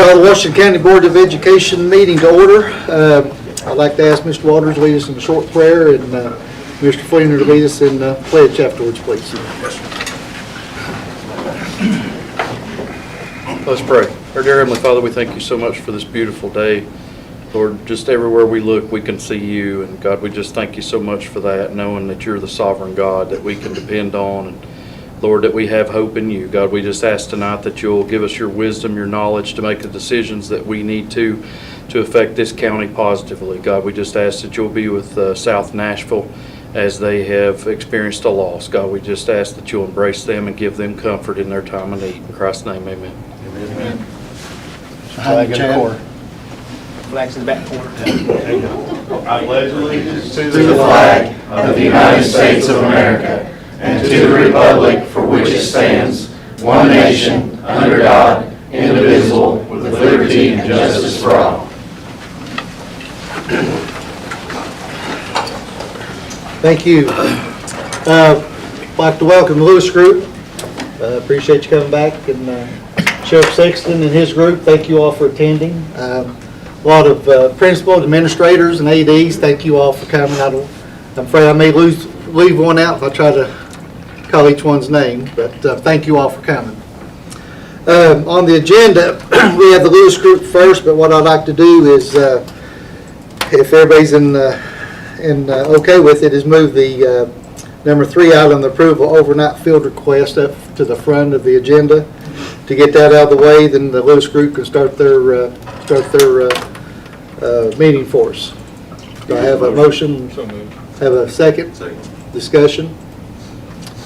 Call the Washington County Board of Education meeting to order. I'd like to ask Mr. Waters to lead us in a short prayer and Mr. Fleener to lead us in pledge afterwards, please. Let's pray. Our dear Heavenly Father, we thank you so much for this beautiful day. Lord, just everywhere we look, we can see you. And God, we just thank you so much for that, knowing that you're the sovereign God that we can depend on. And Lord, that we have hope in you. God, we just ask tonight that you'll give us your wisdom, your knowledge to make the decisions that we need to affect this county positively. God, we just ask that you'll be with South Nashville as they have experienced a loss. God, we just ask that you'll embrace them and give them comfort in their time of need. In Christ's name, amen. Amen. Flag in the corner. Flag's in the back corner. I pledge allegiance to the flag of the United States of America and to the republic for which it stands, one nation, under God, indivisible, with liberty and justice for all. Thank you. I'd like to welcome the Lewis Group. Appreciate you coming back. And Sheriff Sexton and his group, thank you all for attending. A lot of principals, administrators, and ADs, thank you all for coming. I'm afraid I may leave one out if I try to call each one's name, but thank you all for coming. On the agenda, we have the Lewis Group first, but what I'd like to do is, if everybody's okay with it, is move the number 3 item, the approval overnight field request, up to the front of the agenda. To get that out of the way, then the Lewis Group can start their meeting for us. Do I have a motion? So moved. Have a second? Second. Discussion?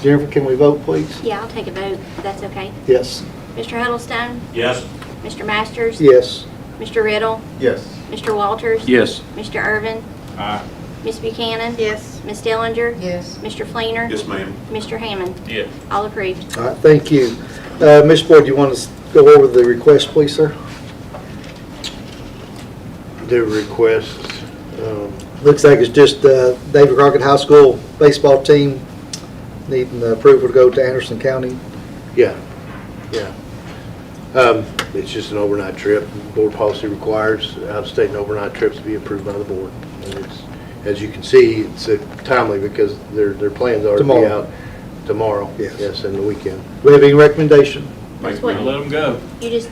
Jennifer, can we vote, please? Yeah, I'll take a vote, if that's okay. Yes. Mr. Huddlestone? Yes. Mr. Masters? Yes. Mr. Riddle? Yes. Mr. Walters? Yes. Mr. Irvin? Aye. Ms. Buchanan? Yes. Ms. Dillinger? Yes. Mr. Fleener? Yes, ma'am. Mr. Hammond? Yes. All approved. All right, thank you. Ms. Boyd, do you want to go over the request, please, sir? The request, Looks like it's just David Crockett High School baseball team needing the approval to go to Anderson County. yeah. It's just an overnight trip. Board policy requires out-of-state and overnight trips to be approved by the board. And it's, as you can see, it's timely because their plans are to be Tomorrow. out tomorrow. Yes. And the weekend. Do we have any recommendation? That's what Let them go. you just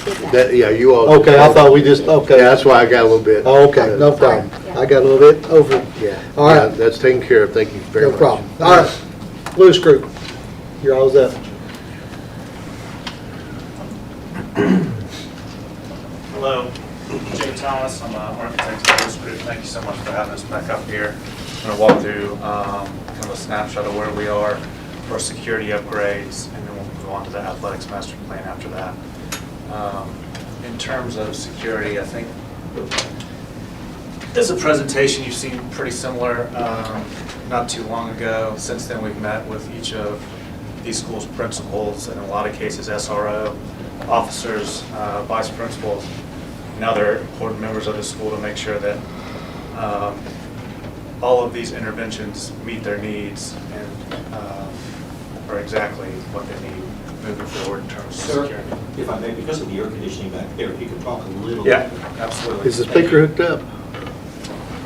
did that. That, yeah, you all. Okay, I thought we just, okay. Yeah, that's why I got a little bit. Oh, okay, no problem. I got a little bit over. Yeah. All right. Yeah, that's taken care of. Thank you very No much. problem. All right, Lewis Group, you're all up. Hello, Jay Thomas. I'm an architect at Lewis Group. Thank you so much for having us back up here. I'm going to walk through kind of a snapshot of where we are for security upgrades, and then we'll move on to the athletics master plan after that. In terms of security, I think this is a presentation you've seen pretty similar not too long ago. Since then, we've met with each of these schools' principals, and in a lot of cases, SRO, officers, vice principals, and other important members of the school to make sure that all of these interventions meet their needs and are exactly what they need moving forward in terms of security. If I may, because of the air conditioning back there, if you could talk a little Yeah, bit. absolutely. Is the speaker hooked up?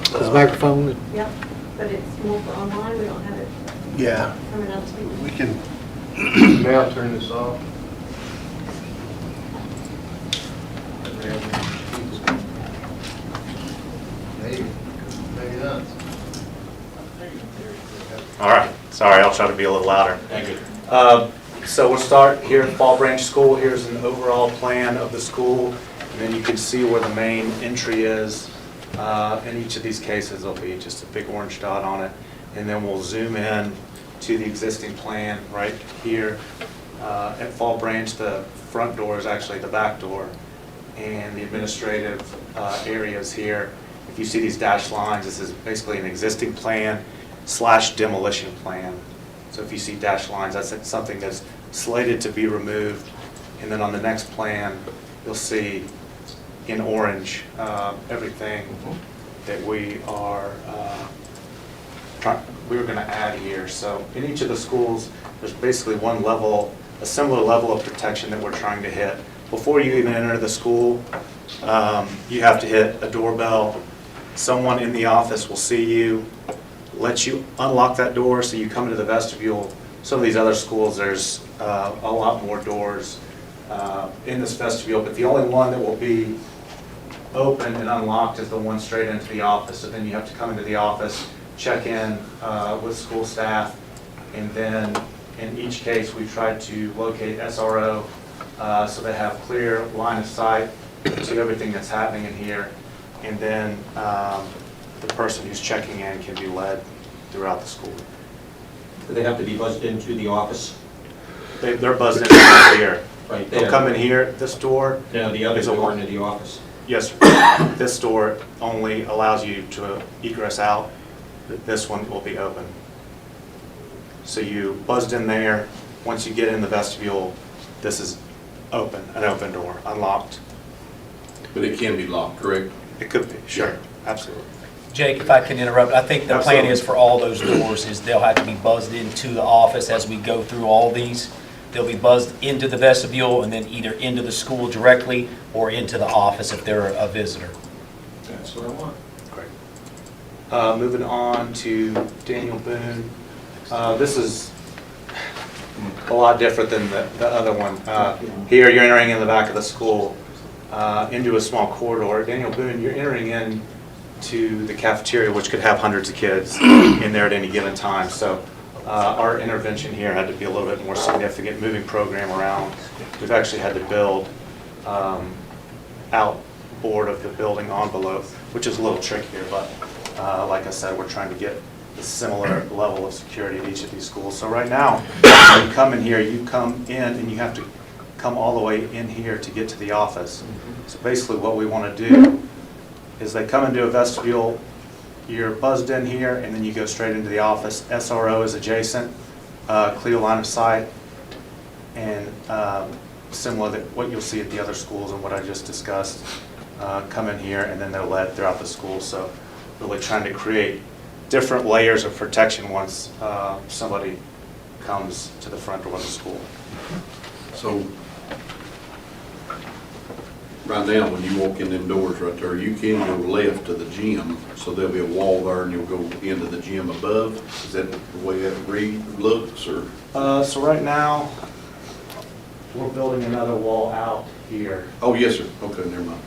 Is the microphone? Yep, but it's more for online, we don't have it Yeah, coming out speaker. we can now turn this off. Maybe not. All right, sorry, I'll try to be a little louder. Thank you. So we'll start here at Fall Branch School. Here's an overall plan of the school, and then you can see where the main entry is. In each of these cases, there'll be just a big orange dot on it, and then we'll zoom in to the existing plan right here. At Fall Branch, the front door is actually the back door, and the administrative areas here. If you see these dashed lines, this is basically an existing plan / demolition plan. So if you see dashed lines, that's something that's slated to be removed. And then on the next plan, you'll see in orange everything that we are going to add here. So in each of the schools, there's basically one level, a similar level of protection that we're trying to hit before you even enter the school, you have to hit a doorbell. Someone in the office will see you, let you unlock that door so you come into the vestibule. Some of these other schools, there's a lot more doors in this vestibule, but the only one that will be open and unlocked is the one straight into the office. So then you have to come into the office, check in with school staff, and then in each case, we tried to locate SRO so they have clear line of sight to everything that's happening in here. And then the person who's checking in can be led throughout the school. Do they have to be buzzed into the office? They're buzzed in right here. Right there. They'll come in here, this door. No, the other is a door into the office. Yes, sir. This door only allows you to egress out. This one will be open. So you buzzed in there. Once you get in the vestibule, this is open, an open door, unlocked. But it can be locked, correct? It could be, sure, absolutely. Jake, if I can interrupt, I think the plan is for all those doors is they'll have to be buzzed into the office as we go through all these. They'll be buzzed into the vestibule and then either into the school directly or into the office if they're a visitor. That's what I want. Great. Moving on to Daniel Boone. This is a lot different than the other one. Here, you're entering in the back of the school into a small corridor. Daniel Boone, you're entering in to the cafeteria, which could have hundreds of kids in there at any given time. So our intervention here had to be a little bit more significant, moving program around. We've actually had to build outboard of the building envelope, which is a little trickier, but like I said, we're trying to get a similar level of security at each of these schools. So right now, when you come in here, you come in and you have to come all the way in here to get to the office. So basically what we want to do is they come into a vestibule, you're buzzed in here, and then you go straight into the office. SRO is adjacent, clear line of sight, and similar to what you'll see at the other schools and what I just discussed. Come in here, and then they're led throughout the school. So really trying to create different layers of protection once somebody comes to the front door of the school. So, right now, when you walk in them doors right there, you can go left to the gym, so there'll be a wall there and you'll go into the gym above. Is that the way that looks, or? So right now, we're building another wall out here. Oh, yes, sir. Okay, never mind.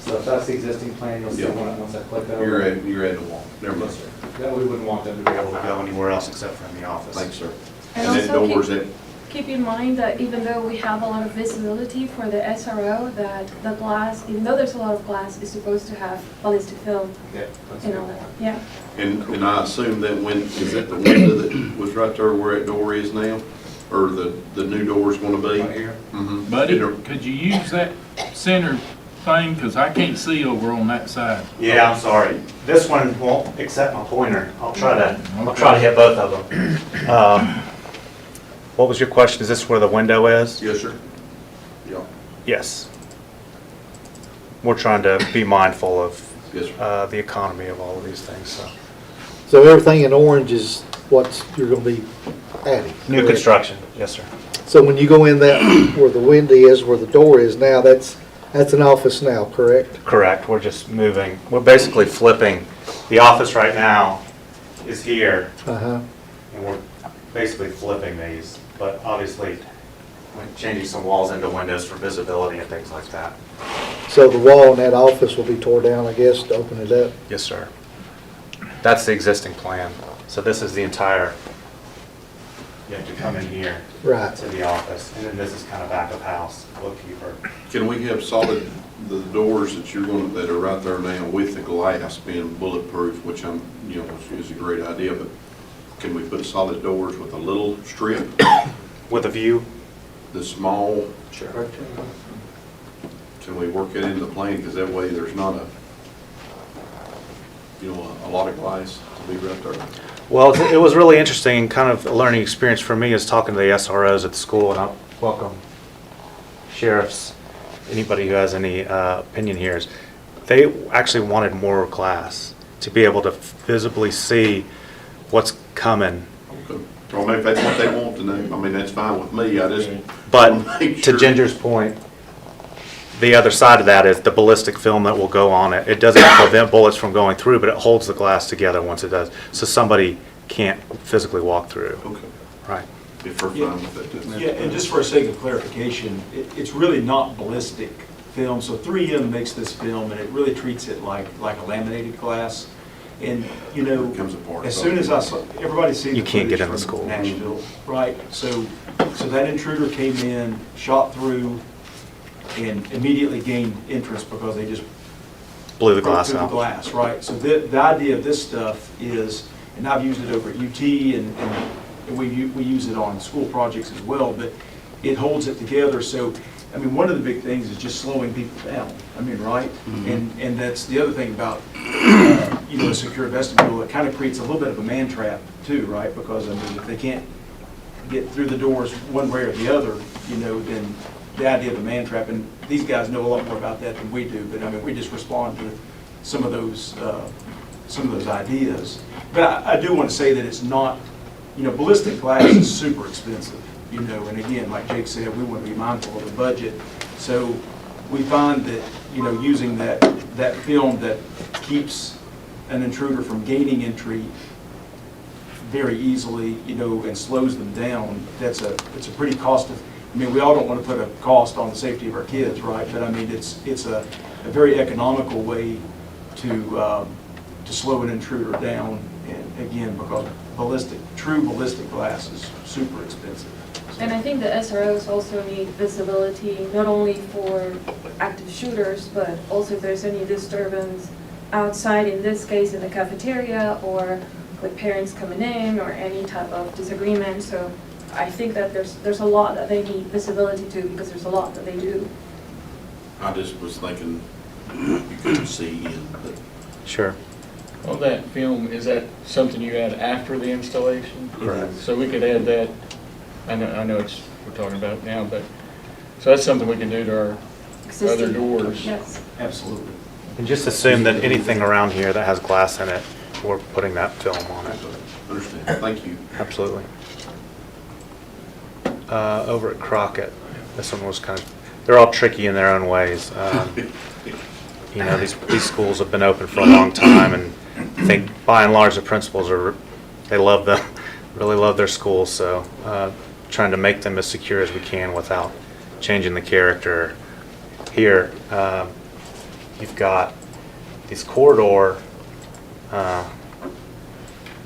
So if that's the existing plan, you'll see Yeah. once I click over. You're at the wall. Never mind. Yes, sir. That we wouldn't want them to be able to go anywhere else except for in the office. Thanks, sir. And And that also door's at, keep in mind that even though we have a lot of visibility for the SRO, that the glass, even though there's a lot of glass, is supposed to have ballistic film Yeah, that's and good. all that. Yeah. and I assume that is that the window that was right there where that door is now? Or the new door's gonna be? Right here. Mm-hmm. Buddy, could you use that center thing, because I can't see over on that side. Yeah, I'm sorry. This one won't accept my pointer. I'll try to hit both of them. What was your question? Is this where the window is? Yes, sir. Yeah. Yes. We're trying to be mindful of Yes, sir. the economy of all of these things, so. So everything in orange is what you're gonna be adding? New correct? construction, yes, sir. So when you go in that, where the window is, where the door is now, that's an office now, correct? Correct, we're just moving, we're basically flipping. The office right now is here, Uh-huh. and we're basically flipping these, but obviously we're changing some walls into windows for visibility and things like that. So the wall in that office will be tore down, I guess, to open it up? Yes, sir. That's the existing plan. So this is the entire, you have to come in here Right. to the office, and then this is kind of back of house, bookkeeper. Can we have solid, the doors that that are right there now with the glass being bulletproof, which is a great idea, but can we put solid doors with a little strip, With a view? the small, Sure. can we work it into the plan, because that way there's not a lot of glass to be right there. Well, it was really interesting and kind of a learning experience for me is talking to the SROs at the school, and I'll welcome sheriffs, anybody who has any opinion here. They actually wanted more glass to be able to visibly see what's coming. Okay. Or maybe if that's what they want to know, I mean, that's fine with me, I just. But wanna make to sure. Ginger's point, the other side of that is the ballistic film that will go on it. It doesn't prevent bullets from going through, but it holds the glass together once it does. So somebody can't physically walk through. Okay. Right. If we're fine with it. Yeah, and just for a sake of clarification, it's really not ballistic film. So 3M makes this film, and it really treats it like a laminated glass. And, you know, It comes apart. as soon as I saw, everybody's seen You the can't get footage in the from school. Nashville, right? So that intruder came in, shot through, and immediately gained entrance because they just Blew the broke glass through the out. glass, right? So the idea of this stuff is, and I've used it over at UT, and we use it on school projects as well, but it holds it together. So, I mean, one of the big things is just slowing people down. I mean, right? And that's the other thing about, you know, a secure vestibule. It kind of creates a little bit of a man trap too, right? Because, I mean, if they can't get through the doors one way or the other, you know, then the idea of a man trap, and these guys know a lot more about that than we do, but I mean, we just respond to some of those ideas. But I do want to say that it's not, you know, ballistic glass is super expensive, you know, and again, like Jake said, we want to be mindful of the budget. So we find that, you know, using that film that keeps an intruder from gaining entry very easily, you know, and slows them down, it's a pretty I mean, we all don't want to put a cost on the safety of our kids, right? But I mean, it's a very economical way to slow an intruder down. And again, because true ballistic glass is super expensive. And I think the SROs also need visibility, not only for active shooters, but also if there's any disturbance outside, in this case, in the cafeteria, or with parents coming in, or any type of disagreement. So I think that there's a lot that they need visibility to, because there's a lot that they do. I just was thinking you couldn't see in, but Sure. Well, that film, is that something you add after the installation? Correct. So we could add that, I know we're talking about it now, but, so that's something we can do to our other Existing. doors. Yes. Absolutely. And just assume that anything around here that has glass in it, we're putting that film on it. understand. Thank you. Absolutely. Over at Crockett, this one was kind of, they're all tricky in their own ways. You know, these schools have been open for a long time, and I think by and large the principals they love them, really love their schools, so trying to make them as secure as we can without changing the character. Here, you've got these corridor,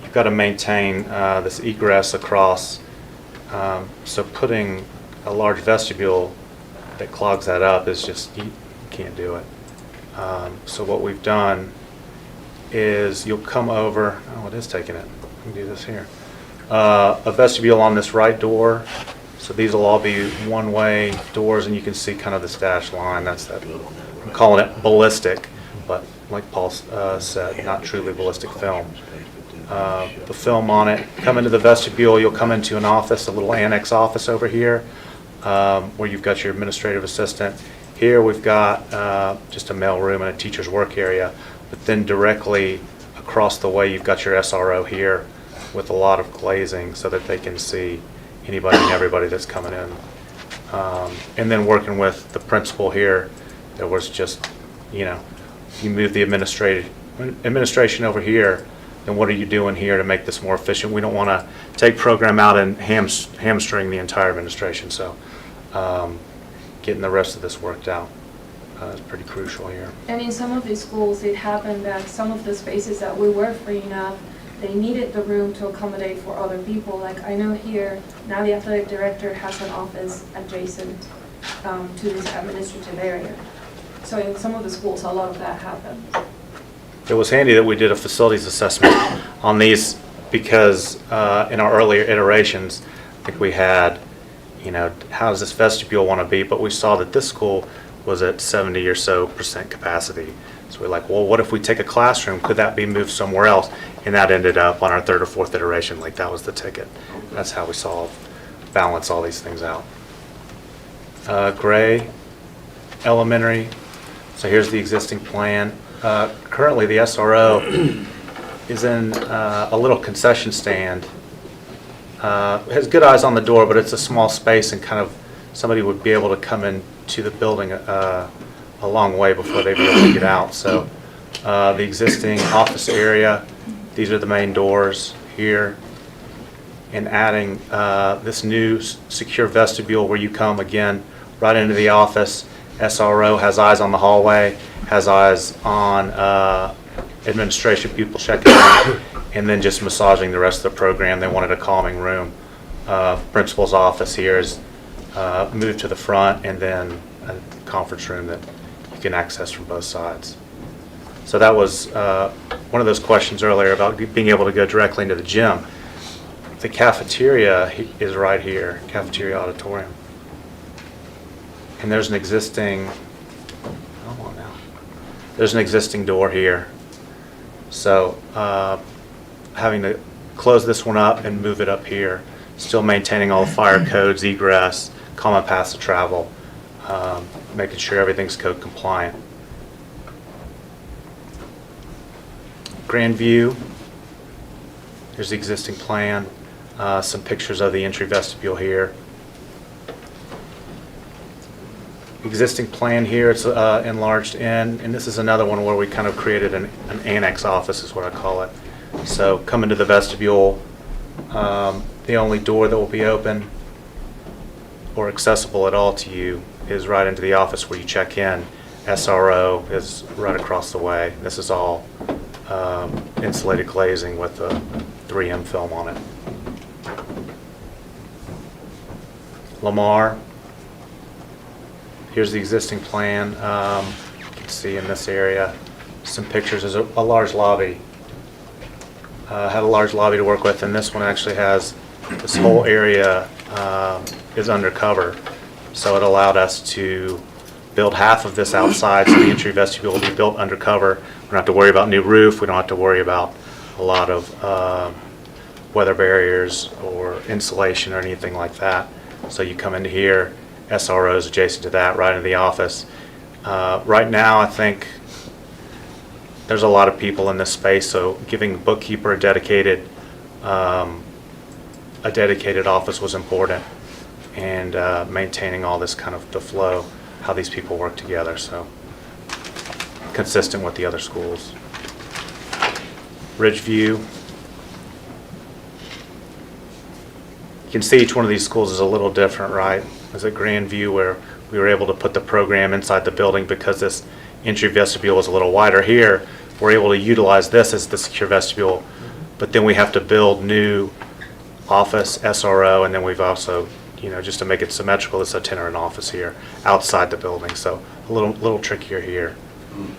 you've got to maintain this egress across, so putting a large vestibule that clogs that up is just, you can't do it. So what we've done is you'll come over, oh, it is taking it. We can do this here. A vestibule on this right door. So these will all be one-way doors, and you can see kind of this dashed line. That's that. I'm calling it ballistic, but like Paul said, not truly ballistic film. The film on it. Come into the vestibule. You'll come into an office, a little annex office over here, where you've got your administrative assistant. Here we've got just a mail room and a teacher's work area, but then directly across the way you've got your SRO here with a lot of glazing so that they can see anybody and everybody that's coming in. And then working with the principal here, there was just, you know, if you move the administration over here, then what are you doing here to make this more efficient? We don't want to take program out and hamstring the entire administration, so getting the rest of this worked out is pretty crucial here. And in some of these schools, it happened that some of the spaces that we were freeing up, they needed the room to accommodate for other people. Like I know here, now the athletic director has an office adjacent to this administrative area. So in some of the schools, a lot of that happened. It was handy that we did a facilities assessment on these because in our earlier iterations, I think we had, you know, how does this vestibule want to be? But we saw that this school was at 70% or so capacity. So we're like, well, what if we take a classroom? Could that be moved somewhere else? And that ended up on our third or fourth iteration, like that was the ticket. That's how we balance all these things out. Gray, elementary. So here's the existing plan. Currently, the SRO is in a little concession stand. It has good eyes on the door, but it's a small space and kind of somebody would be able to come into the building a long way before they'd be able to get out. So the existing office area, these are the main doors here, and adding this new secure vestibule where you come again right into the office. SRO has eyes on the hallway, has eyes on administration, people checking in, and then just massaging the rest of the program. They wanted a calming room. Principal's office here is moved to the front, and then a conference room that you can access from both sides. So that was one of those questions earlier about being able to go directly into the gym. The cafeteria is right here, cafeteria auditorium. And there's an existing, hold on now, there's an existing door here. So having to close this one up and move it up here, still maintaining all the fire codes, egress, common paths of travel, making sure everything's code compliant. Grand view, here's the existing plan, some pictures of the entry vestibule here. Existing plan here, it's enlarged in, and this is another one where we kind of created an annex office is what I call it. So come into the vestibule, the only door that will be open or accessible at all to you is right into the office where you check in. SRO is right across the way. This is all insulated glazing with a 3M film on it. Lamar. Here's the existing plan. You can see in this area some pictures. There's a large lobby. Had a large lobby to work with, and this one actually has this whole area is undercover. So it allowed us to build half of this outside, so the entry vestibule will be built undercover. We don't have to worry about new roof. We don't have to worry about a lot of weather barriers or insulation or anything like that. So you come into here, SRO is adjacent to that, right into the office. Right now, I think there's a lot of people in this space, so giving the bookkeeper a dedicated office was important, and maintaining all this kind of the flow, how these people work together, so consistent with the other schools. Ridgeview. You can see each one of these schools is a little different, right? There's a Grandview where we were able to put the program inside the building because this entry vestibule was a little wider here. We're able to utilize this as the secure vestibule, but then we have to build new office, SRO, and then we've also, just to make it symmetrical, this itinerant office here outside the building. So a little trickier here.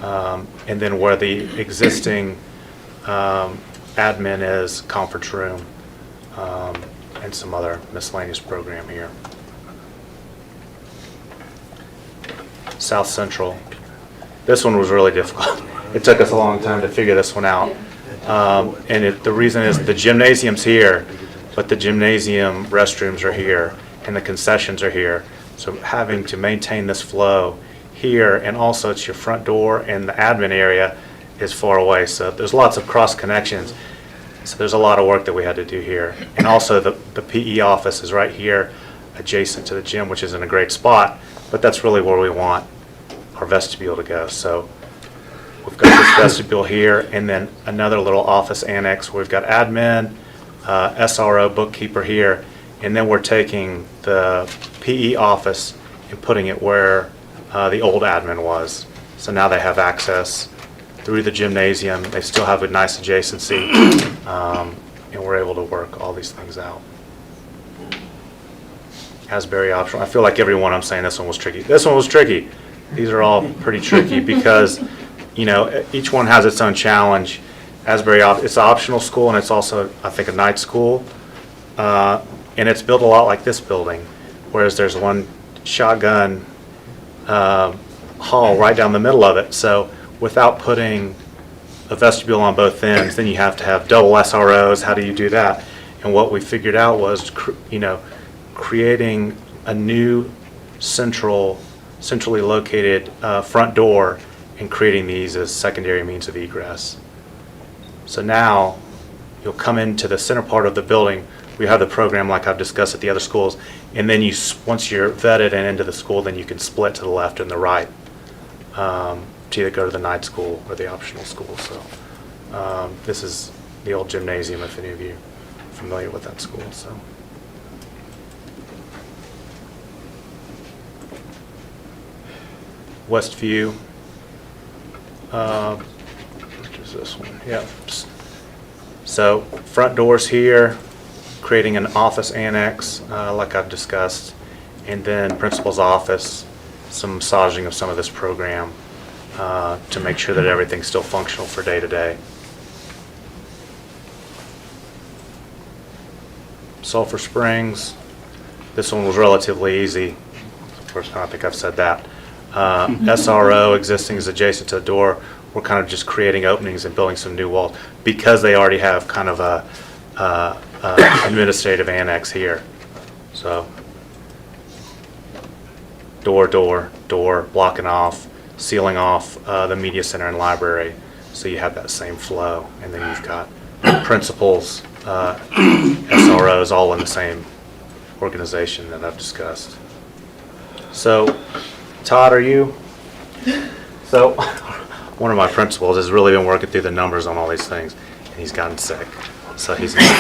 And then where the existing admin is, conference room, and some other miscellaneous program here. South Central. This one was really difficult. It took us a long time to figure this one out. And the reason is the gymnasium's here, but the gymnasium restrooms are here, and the concessions are here. So having to maintain this flow here, and also it's your front door, and the admin area is far away. So there's lots of cross connections. So there's a lot of work that we had to do here. And also the PE office is right here adjacent to the gym, which is in a great spot, but that's really where we want our vestibule to go. So we've got this vestibule here, and then another little office annex where we've got admin, SRO, bookkeeper here, and then we're taking the PE office and putting it where the old admin was. So now they have access through the gymnasium. They still have a nice adjacency, and we're able to work all these things out. Asbury optional. I feel like every one I'm saying this one was tricky. This one was tricky. These are all pretty tricky because, each one has its own challenge. Asbury, it's an optional school, and it's also, I think, a night school. And it's built a lot like this building, whereas there's one shotgun hall right down the middle of it. So without putting a vestibule on both ends, then you have to have double SROs. How do you do that? And what we figured out was, creating a new centrally located front door and creating these as secondary means of egress. So now you'll come into the center part of the building we have the program like I've discussed at the other schools, and then once you're vetted and into the school, then you can split to the left and the right to either go to the night school or the optional school. So this is the old gymnasium, if any of you are familiar with that school. So. Westview. Which is this one? Yeah. So front doors here, creating an office annex, like I've discussed, and then principal's office, some massaging of some of this program to make sure that everything's still functional for day to day. Sulphur Springs, this one was relatively easy. First time I think I've said that. SRO existing is adjacent to the door. We're kind of just creating openings and building some new walls because they already have kind of a administrative annex here. So door, blocking off, sealing off the media center and library, so you have that same flow. And then you've got principals, SROs, all in the same organization that I've discussed. So, Todd, are you? So, one of my principals has really been working through the numbers on all these things, and he's gotten sick. So he's going to be,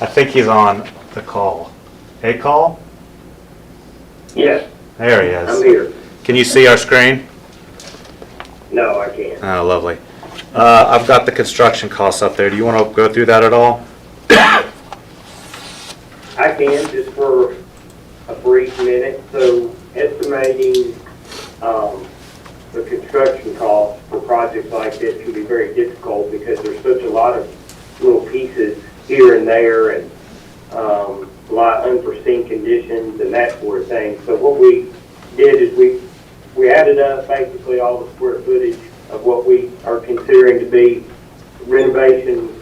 I think he's on the call. Hey, call? Yes, There he is. I'm here. Can you see our screen? No, I can't. Oh, lovely. I've got the construction costs up there. Do you want to go through that at all? I can, just for a brief minute. So estimating the construction costs for projects like this can be very difficult because there's such a lot of little pieces here and there and a lot of unforeseen conditions and that sort of thing. So what we did is we added up basically all the square footage of what we are considering to be renovation,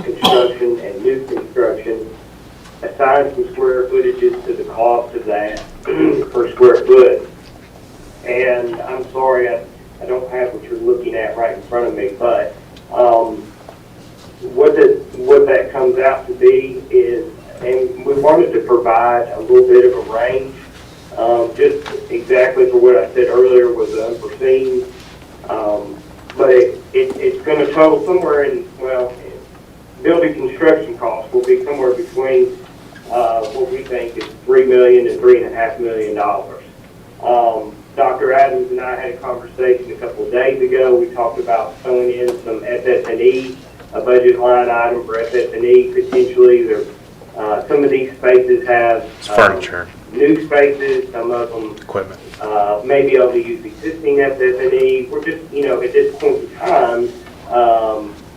construction, and new construction, assigned some square footages to the cost of that per square foot. And I'm sorry, I don't have what you're looking at right in front of me, but what that comes out to be is, and we wanted to provide a little bit of a range, just exactly for what I said earlier was unforeseen. But it's going to total somewhere in, well, building construction costs will be somewhere between what we think is $3 million and $3.5 million. Dr. Adams and I had a conversation a couple of days ago. We talked about throwing in some FF&E, a budget line item for FF&E potentially. Some of these spaces have Furniture. New spaces, some of them Equipment. may be able to use existing FF&E. We're just, at this point in time,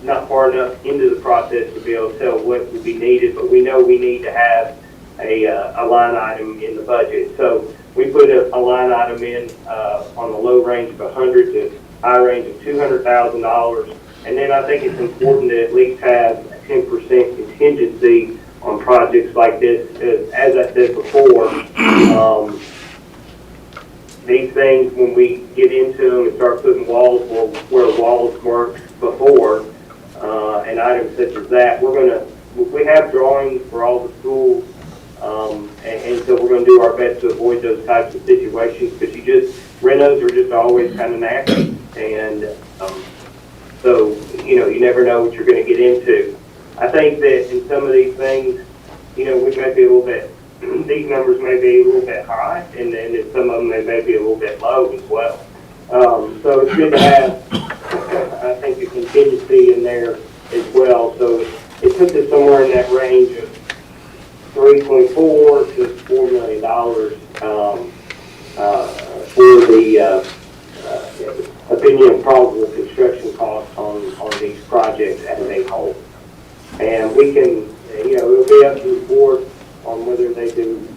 not far enough into the process to be able to tell what would be needed, but we know we need to have a line item in the budget. So we put a line item in on the low range of $100,000 to high range of $200,000. And then I think it's important to at least have a 10% contingency on projects like this, because as I said before, these things, when we get into them and start putting walls where walls weren't before, and items such as that, we have drawings for all the schools, and so we're going to do our best to avoid those types of situations, because renos are just always kind of nasty, and so, you never know what you're going to get into. I think that in some of these things, we may be a little bit, these numbers may be a little bit high, and then in some of them they may be a little bit low as well. So it's good to have, I think, a contingency in there as well. So it puts us somewhere in that range of $3.4 to $4 million for the opinion of probable construction costs on these projects as a whole. And we can, it'll be up to the board on whether they do,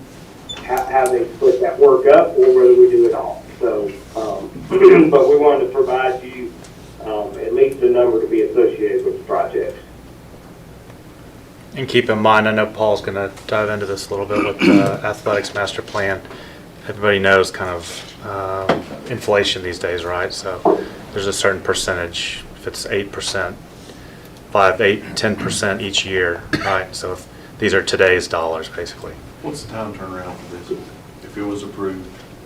how they split that work up or whether we do it all. So, but we wanted to provide you at least a number to be associated with the project. And keep in mind, I know Paul's going to dive into this a little bit with the athletics master plan. Everybody knows kind of inflation these days, right? So there's a certain percentage, if it's 8%, 5, 8, 10% each year, right? So if these are today's dollars, basically. What's the time turnaround for this? If it was approved,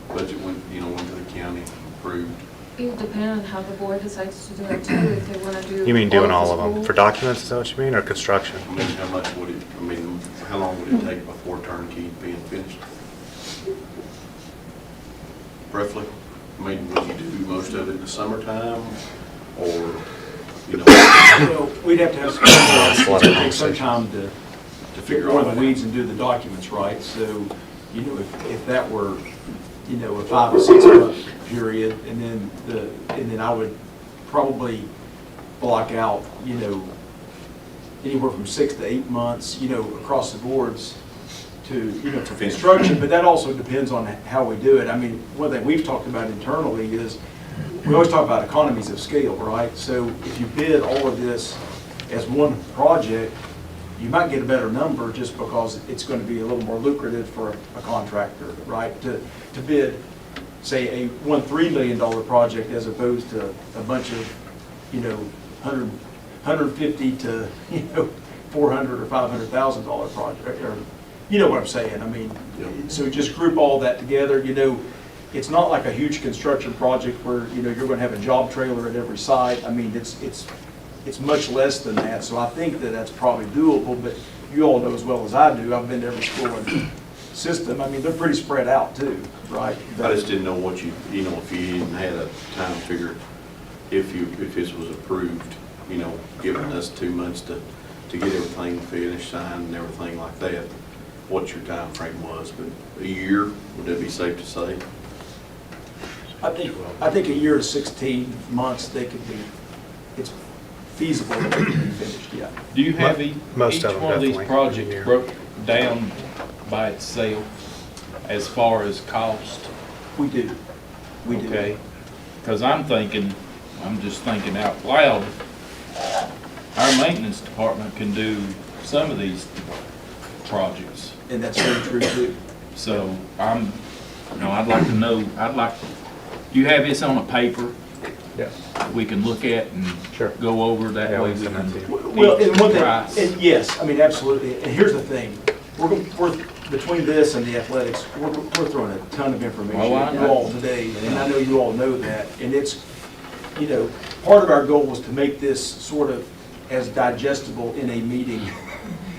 budget went, went to the county, approved, It would depend on how the board decides to do it too, if they want to do. You mean doing all the of them? school. For documents, is that what you mean, or construction? I mean, how much would it, how long would it take before turnkey being finished? Roughly? I mean, would you do most of it in the summertime, or, Well, we'd have to have That's a lot of take some conversation. time to figure out the weeds and do the documents, right? So, if that were, a 5 to 6 month period, and then I would probably block out, anywhere from 6 to 8 months, across the boards to, for construction, but that also depends on how we do it. I mean, one thing we've talked about internally is, we always talk about economies of scale, right? So if you bid all of this as one project, you might get a better number just because it's going to be a little more lucrative for a contractor, right? To bid, say, a $3 million project as opposed to a bunch of, 150 to, $400 or $500,000 project, or, you know what I'm saying? I mean, so just group all that together, it's not like a huge construction project where, you're going to have a job trailer at every site. I mean, it's much less than that, so I think that that's probably doable, but you all know as well as I do, I've been to every school in the system. I mean, they're pretty spread out too, right? I just didn't know what if you even had a time figure, if this was approved, giving us 2 months to get everything finished, signed and everything like that, what your time frame was, but a year, would that be safe to say? I think a year to 16 months, it's feasible that they can be finished, yeah. Do you have Most each of them one of these definitely. projects Yeah. broke down by itself as far as cost? We do. We do. Okay, because I'm just thinking out loud, our maintenance department can do some of these projects. And that's very true too. So I'd like to know, do you have this on a paper Yes. we can look at and Sure. go over that Yeah, way? we can send that to you. Well, and one Price. thing, and yes, I mean, absolutely. And here's the thing, we're between this and the athletics, we're throwing a ton of information Oh, I at you know. all today, and I know you all know that. And it's, part of our goal was to make this sort of as digestible in a meeting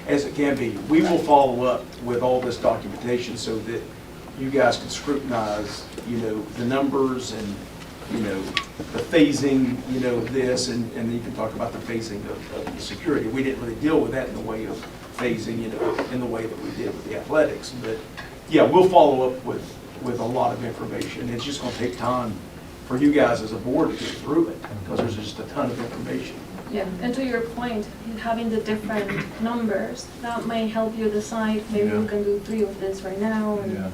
as it can be. We will follow up with all this documentation so that you guys can scrutinize, the numbers and, the phasing, this, and you can talk about the phasing of the security. We didn't really deal with that in the way of phasing, in the way that we did with the athletics. But yeah, we'll follow up with a lot of information. It's just gonna take time for you guys as a board to get through it, because there's just a ton of information. Yeah, and to your point, having the different numbers, that may help you decide, maybe we can do 3 of this right now, and,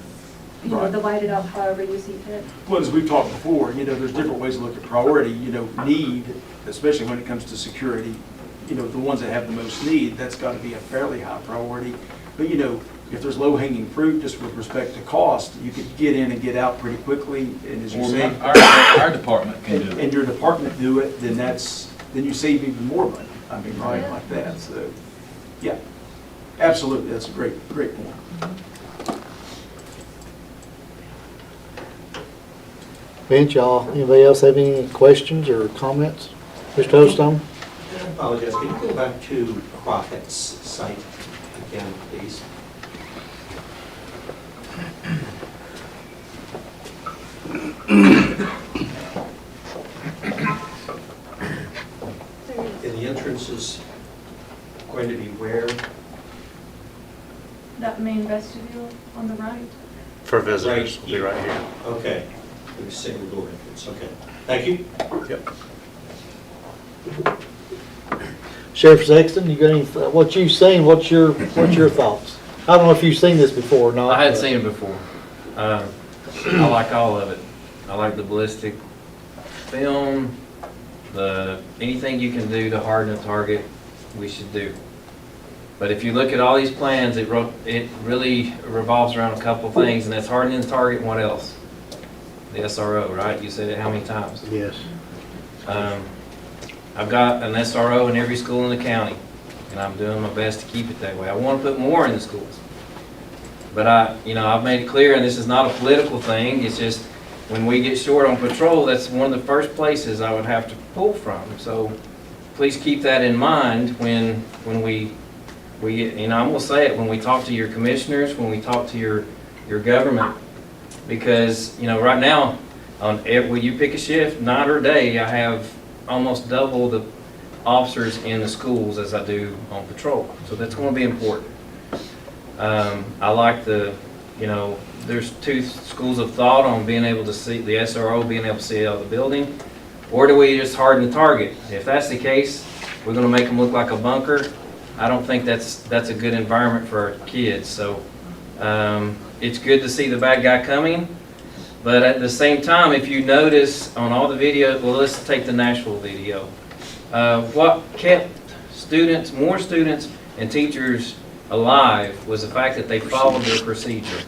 Right. divide it up however you see fit. Well, as we've talked before, there's different ways to look at priority, need, especially when it comes to security, the ones that have the most need, that's got to be a fairly high priority. But, if there's low-hanging fruit, just with respect to cost, you could get in and get out pretty quickly, and as you Or say, our department can do it. and your department do it, then you save even more money. I mean, right, Yeah. like that, so, yeah, absolutely, that's a great point. Bench, y'all, anybody else have any questions or comments? Mr. Holstone? I apologize, can you go back to Crockett's site again, please? And the entrance is going to be where? That main vestibule on the right. For visitors, will be right here. Okay, the single door entrance, okay. Thank you. Yep. Sheriff Sexton, you got any, what you've seen, what's your thoughts? I don't know if you've seen this before or not. I had but- seen it before. I like all of it. I like the ballistic film, anything you can do to harden a target, we should do. But if you look at all these plans, it really revolves around a couple things, and that's hardening the target and what else? The SRO, right? You said it how many times? Yes. I've got an SRO in every school in the county. and I'm doing my best to keep it that way. I want to put more in the schools. But I've made it clear, and this is not a political thing, it's just when we get short on patrol, that's one of the first places I would have to pull from. So please keep that in mind when we I'm gonna say it, when we talk to your commissioners, when we talk to your government, because, right now, when you pick a shift, night or day, I have almost double the officers in the schools as I do on patrol. So that's gonna be important. I like there's two schools of thought on being able to see, the SRO being able to see out of the building, or do we just harden the target? If that's the case, we're gonna make them look like a bunker. I don't think that's a good environment for our kids. So it's good to see the bad guy coming, but at the same time, if you notice on all the videos, well, let's take the Nashville video. What kept more students and teachers alive was the fact that they followed their procedure.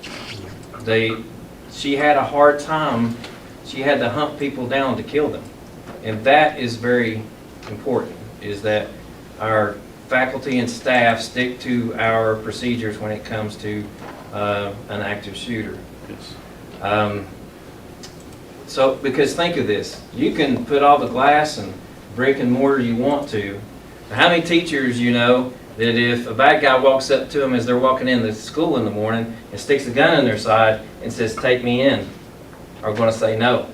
She had a hard time. She had to hunt people down to kill them. And that is very important, is that our faculty and staff stick to our procedures when it comes to an active shooter. So, because think of this, you can put all the glass and brick and mortar you want to. How many teachers that if a bad guy walks up to them as they're walking in the school in the morning and sticks a gun in their side and says, "Take me in," are going to say no,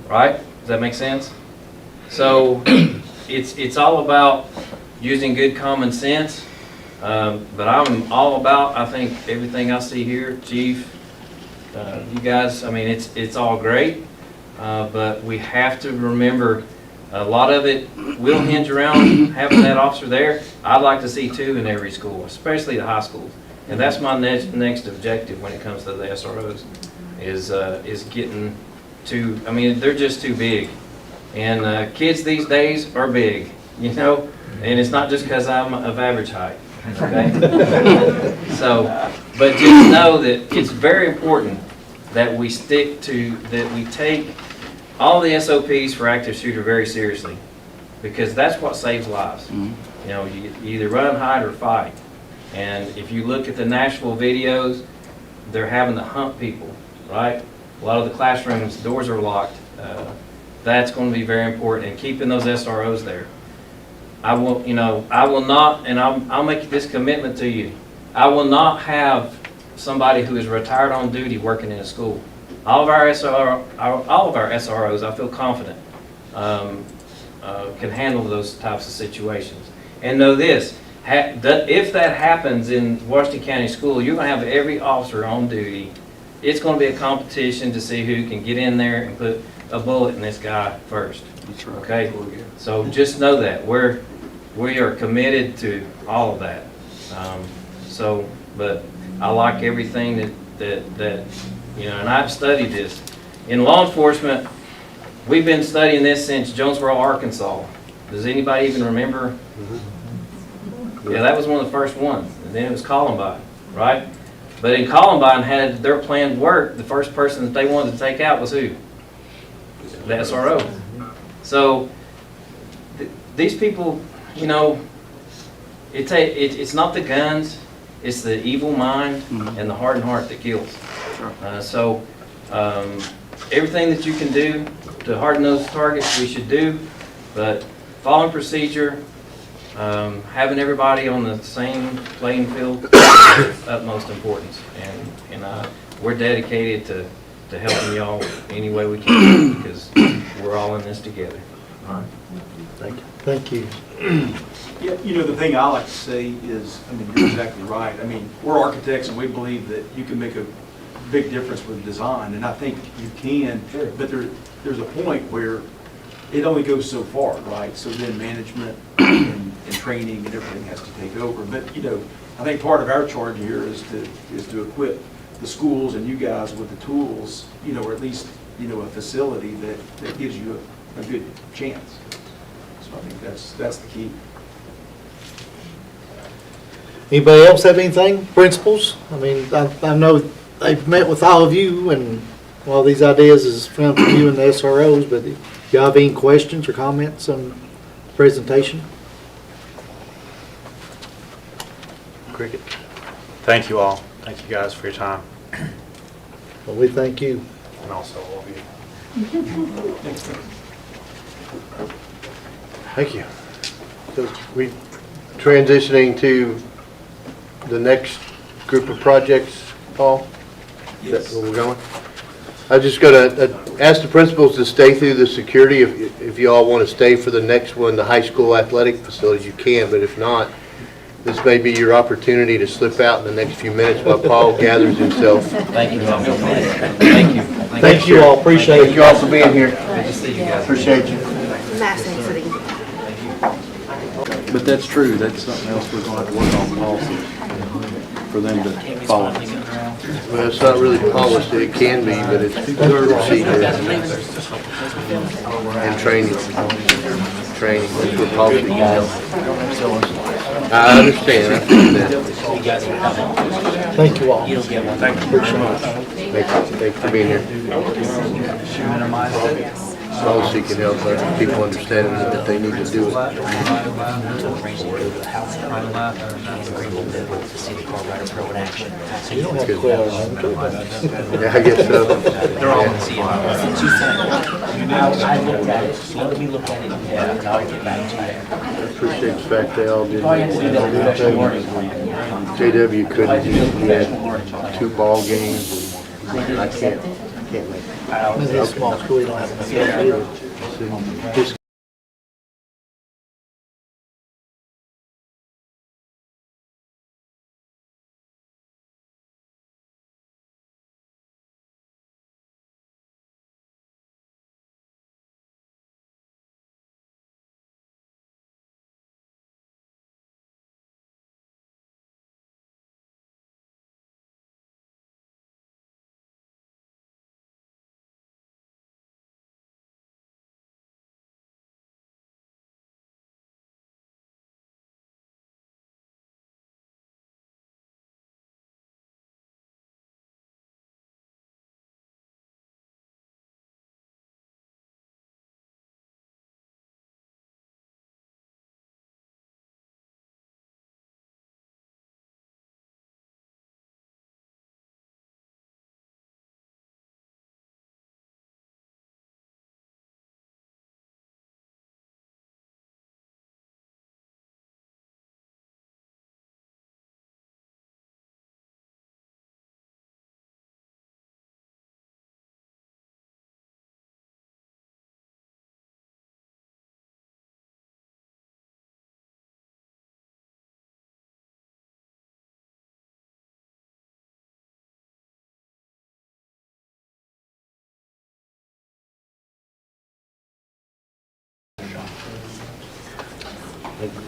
right? Does that make sense? So it's all about using good common sense, but I'm all about, I think, everything I see here, Chief, you guys, it's all great, but we have to remember a lot of it will hinge around having that officer there. I'd like to see 2 in every school, especially the high schools. And that's my next objective when it comes to the SROs, is getting to, they're just too big. And kids these days are big, and it's not just because I'm of average height, okay? So, but just know that it's very important that we take all the SOPs for active shooter very seriously, because that's what saves lives. You either run, hide, or fight. And if you look at the Nashville videos, they're having to hunt people, right? A lot of the classrooms, doors are locked. That's going to be very important, and keeping those SROs there. I will not, and I'll make this commitment to you. I will not have somebody who is retired on duty working in a school. All of our SROs, I feel confident, can handle those types of situations. And know this, if that happens in Washington County School, you're going to have every officer on duty. It's going to be a competition to see who can get in there and put a bullet in this guy first. That's right. Okay? So just know that. We are committed to all of that. But I like everything that and I've studied this. In law enforcement, we've been studying this since Jonesboro, Arkansas. Does anybody even remember? Yeah, that was one of the first ones. And then it was Columbine, right? But in Columbine had their planned work, the first person that they wanted to take out was who? The SRO. So these people, it's not the guns, it's the evil mind and the hardened heart that kills. Everything that you can do to harden those targets, we should do, but following procedure, having everybody on the same playing field is utmost importance, and we're dedicated to helping y'all any way we can, because we're all in this together. All right. Thank you. Thank you. Yeah, the thing I like to say is, you're exactly right. We're architects, and we believe that you can make a big difference with design, and I think you can. Sure. But there's a point where it only goes so far, right? So then management and training and everything has to take over. But I think part of our charge here is to equip the schools and you guys with the tools, or at least a facility that gives you a good chance. So I think that's the key. Anybody else have anything? Principals? I know they've met with all of you, and all these ideas is from you and the SROs, but do y'all have any questions or comments on the presentation? Cricket. Thank you all. Thank you guys for your time, Well, we thank you. and also all of you. Thank you. So we transitioning to the next group of projects, Paul? Is that where we're going? I just got to ask the principals to stay through the security. If you all want to stay for the next one, the high school athletic facilities, you can, but if not, this may be your opportunity to slip out in the next few minutes while Paul gathers himself. Thank you. Thank you. Thank you all, appreciate it. Thank you all for being here. Good to see you guys. Appreciate you. But that's true, that's something else we're gonna have to work on policy for them to follow. Well, it's not really policy, it can be, but it's procedure and training. Training, that's what policy can help. I understand, I feel that. Thank you all. Thank you very much. Thank you for being here. Policy can help people understanding that they need to do it. You don't have to quit our own. Yeah, I guess so. They're all in the CMO. I looked at it, let me look at it, and I'll get back to you. I appreciate the fact they all did. JW couldn't, he had 2 ball games, and I can't make it. In this small school, you don't have enough space. Just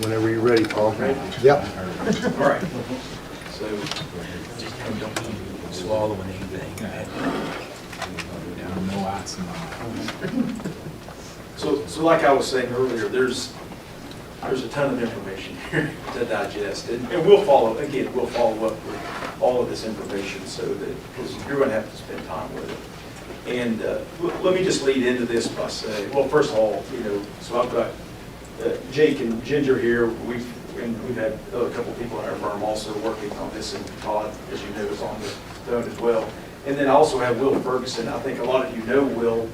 whenever you're ready, Paul. Yep. All right. So, just don't swallow anything. Yeah, no ice in my So like I was saying earlier, there's a ton of information here to digest, and we'll follow up with all of this information so that, because you're going to have to spend time with it. And let me just lead into this by saying, well, first of all, so I've got Jake and Ginger here. We've had a couple people in our firm also working on this, and Todd, as you know, is on the phone as well. And then I also have Will Ferguson. I think a lot of you know Will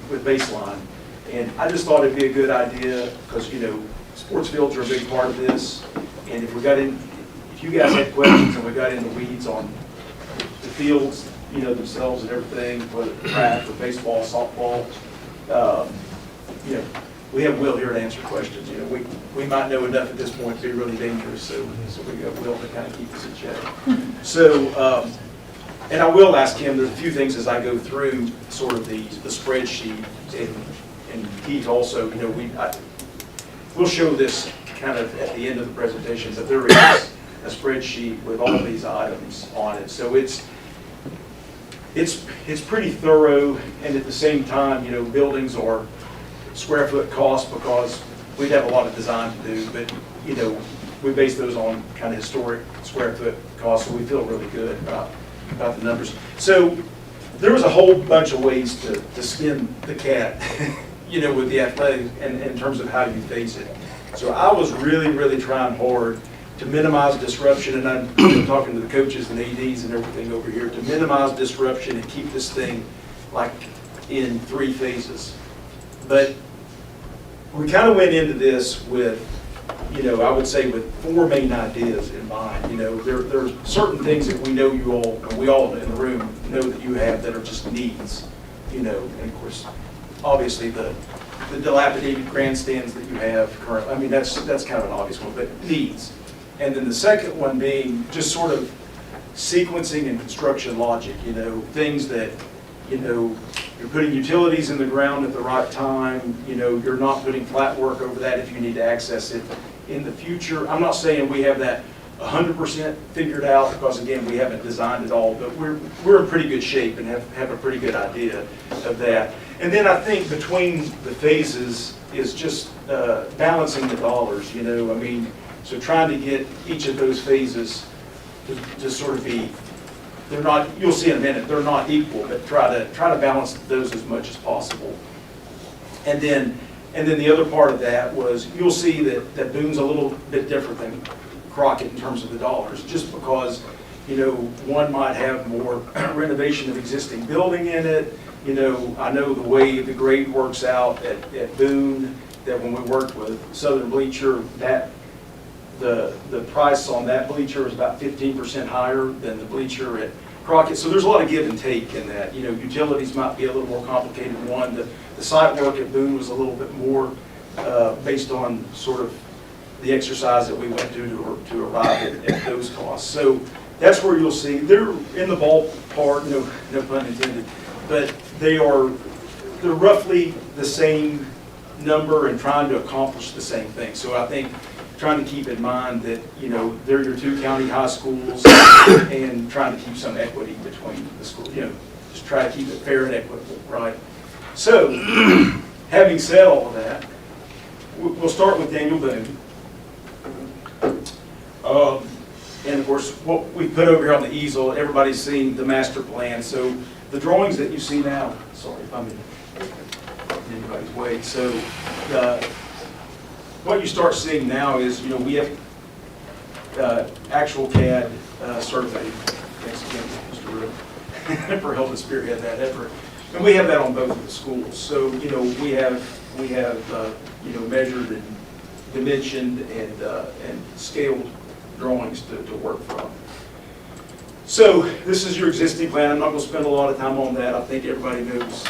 with Baseline. And I just thought it'd be a good idea because, sports fields are a big part of this. And if you guys had questions and we got in the weeds on the fields, themselves and everything, whether track or baseball, softball, we have Will here to answer questions. We might know enough at this point to be really dangerous, so we got Will to kind of keep us in check. So, and I will ask him, there's a few things as I go through sort of the spreadsheet, and Keith also, we'll show this kind of at the end of the presentation, but there is a spreadsheet with all these items on it. So it's pretty thorough, and at the same time, buildings are square foot cost because we'd have a lot of design to do, but we base those on kind of historic square foot costs, so we feel really good about the numbers. So there was a whole bunch of ways to skin the cat, with the athletic and in terms of how you face it. So I was really, really trying hard to minimize disruption, and I'm been talking to the coaches and ADs and everything over here, to minimize disruption and keep this thing like in 3 phases. But we kind of went into this with, I would say with 4 main ideas in mind. There's certain things that we know you all, and we all in the room know that you have that are just needs, and of course, obviously the dilapidated grandstands that you have currently, I mean, that's kind of an obvious one, but needs. And then the second one being just sort of sequencing and construction logic, things that, you're putting utilities in the ground at the right time, you're not putting flat work over that if you need to access it in the future. I'm not saying we have that 100% figured out, because again, we haven't designed it all, but we're in pretty good shape and have a pretty good idea of that. And then I think between the phases is just balancing the dollars, so trying to get each of those phases to sort of be, they're not, you'll see in a minute, they're not equal, but try to balance those as much as possible. And then the other part of that was, you'll see that Boone's a little bit different than Crockett in terms of the dollars, just because, one might have more renovation of existing building in it. I know the way the grade works out at Boone, that when we worked with Southern Bleacher, that the price on that bleacher is about 15% higher than the bleacher at Crockett. So there's a lot of give and take in that. Utilities might be a little more complicated than one. The site work at Boone was a little bit more based on sort of the exercise that we went through to arrive at those costs. So that's where you'll see, they're in the ballpark, no pun intended, but they're roughly the same number and trying to accomplish the same thing. So I think trying to keep in mind that, they're your 2 county high schools, and trying to keep some equity between the schools, just try to keep it fair and equitable, right? So, having said all of that, we'll start with Daniel Boone. And of course, what we put over here on the easel, everybody's seen the master plan. So the drawings that you see now, sorry if I'm in anybody's way. So what you start seeing now is, we have actual CAD survey. Thanks again, Mr. Rick, for helping spearhead that effort. And we have that on both of the schools. So, we have measured and dimensioned and scaled drawings to work from. So this is your existing plan. I'm not going to spend a lot of time on that. I think everybody knows,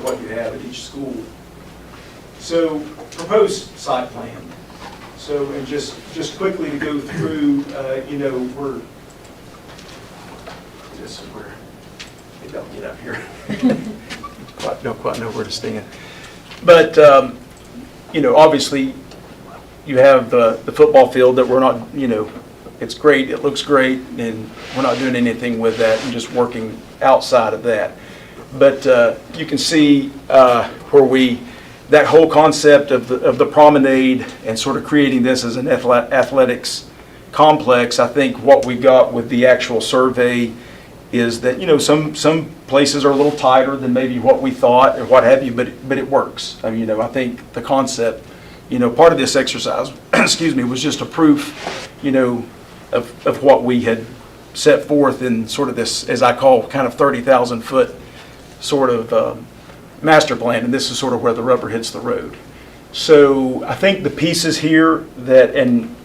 what you have at each school. So proposed site plan. So, and just quickly to go through, we're just where it don't get up here. Don't quite know where to stand. But obviously, you have the football field that we're not, it's great, it looks great, and we're not doing anything with that and just working outside of that. But you can see where that whole concept of the promenade and sort of creating this as an athletics complex, I think what we got with the actual survey is that, some places are a little tighter than maybe what we thought or what have you, but it works. I mean, I think the concept, part of this exercise, excuse me, was just a proof, of what we had set forth in sort of this, as I call, kind of 30,000 foot sort of master plan, and this is sort of where the rubber hits the road. So I think the pieces here and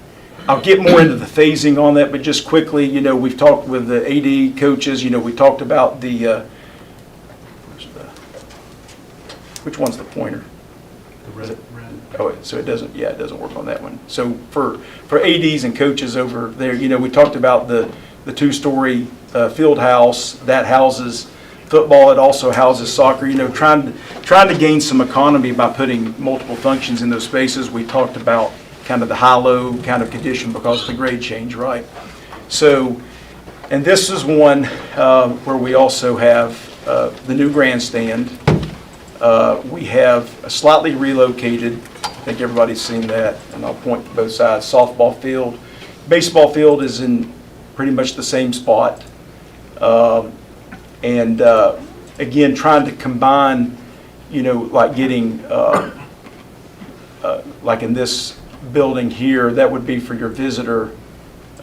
I'll get more into the phasing on that, but just quickly, we've talked with the AD coaches, we talked about which one's the pointer? The red. Oh, so it doesn't work on that one. So for ADs and coaches over there, we talked about the 2-story field house that houses football. It also houses soccer. Trying to gain some economy by putting multiple functions in those spaces. We talked about kind of the high-low kind of condition because of the grade change, right? So, and this is one where we also have the new grandstand. We have a slightly relocated, I think everybody's seen that, and I'll point to both sides, softball field. Baseball field is in pretty much the same spot. And again, trying to combine, like getting, like in this building here, that would be for your visitor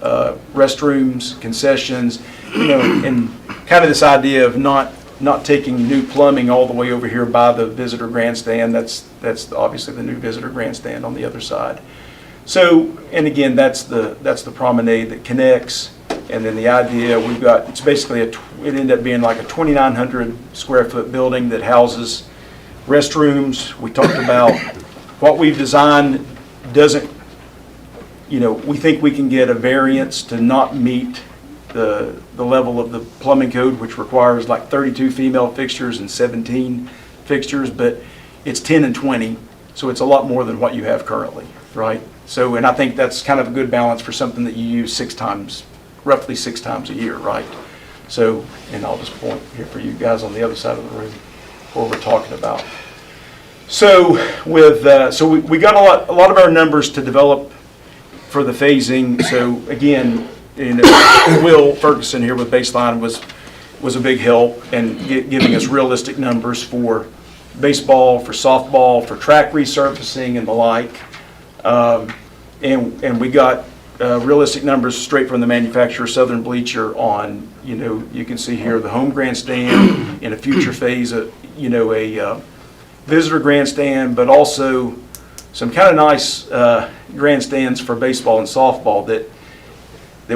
restrooms, concessions, and kind of this idea of not taking new plumbing all the way over here by the visitor grandstand. That's obviously the new visitor grandstand on the other side. So, and again, that's the promenade that connects. And then the idea we've got, it's basically it ended up being like a 2,900 square foot building that houses restrooms. We talked about what we've designed doesn't, we think we can get a variance to not meet the level of the plumbing code, which requires like 32 female fixtures and 17 fixtures, but it's 10 and 20, so it's a lot more than what you have currently, right? So, and I think that's kind of a good balance for something that you use roughly six times a year, right? So, and I'll just point here for you guys on the other side of the room what we're talking about. So we got a lot of our numbers to develop for the phasing. So again, Will Ferguson here with Baseline was a big help in giving us realistic numbers for baseball, for softball, for track resurfacing and the like. And we got realistic numbers straight from the manufacturer, Southern Bleacher, on, you can see here the home grandstand in a future phase, a visitor grandstand, but also some kind of nice grandstands for baseball and softball that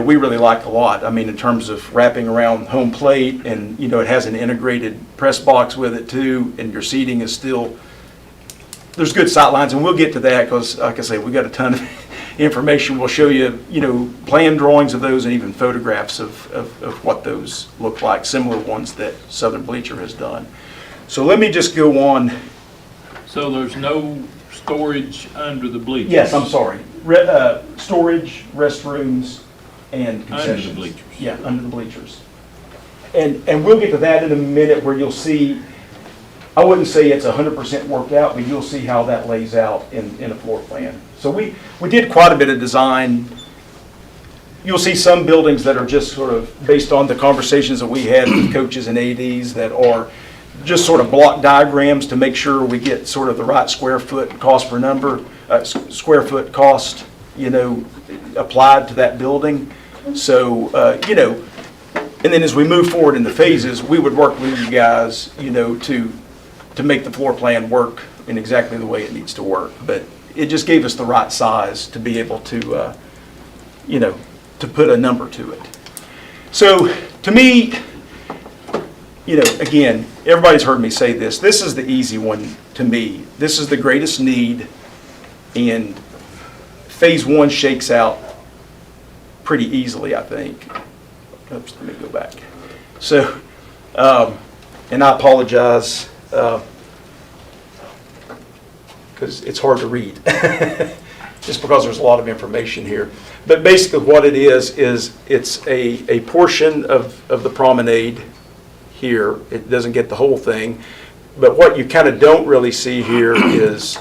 we really like a lot. I mean, in terms of wrapping around home plate, and it has an integrated press box with it too, and your seating is still, there's good sight lines, and we'll get to that because, like I say, we got a ton of information. We'll show you, plan drawings of those and even photographs of what those look like, similar ones that Southern Bleacher has done. So let me just go on. So there's no storage under the bleachers? Yes, I'm sorry. Storage, restrooms, and concessions. Under the bleachers? Yeah, under the bleachers. And we'll get to that in a minute, where you'll see, I wouldn't say it's 100% worked out, but you'll see how that lays out in a floor plan. So we did quite a bit of design. You'll see some buildings that are just sort of based on the conversations that we had with coaches and ADs that are just sort of block diagrams to make sure we get sort of the right square foot cost per number, square foot cost, applied to that building. So, and then as we move forward in the phases, we would work with you guys, to make the floor plan work in exactly the way it needs to work. But it just gave us the right size to be able to, to put a number to it. So to me, again, everybody's heard me say this. This is the easy one to me. This is the greatest need, and phase one shakes out pretty easily, I think. Oops, let me go back. So, and I apologize, because it's hard to read, just because there's a lot of information here. But basically what it is it's a portion of the promenade here. It doesn't get the whole thing. But what you kind of don't really see here is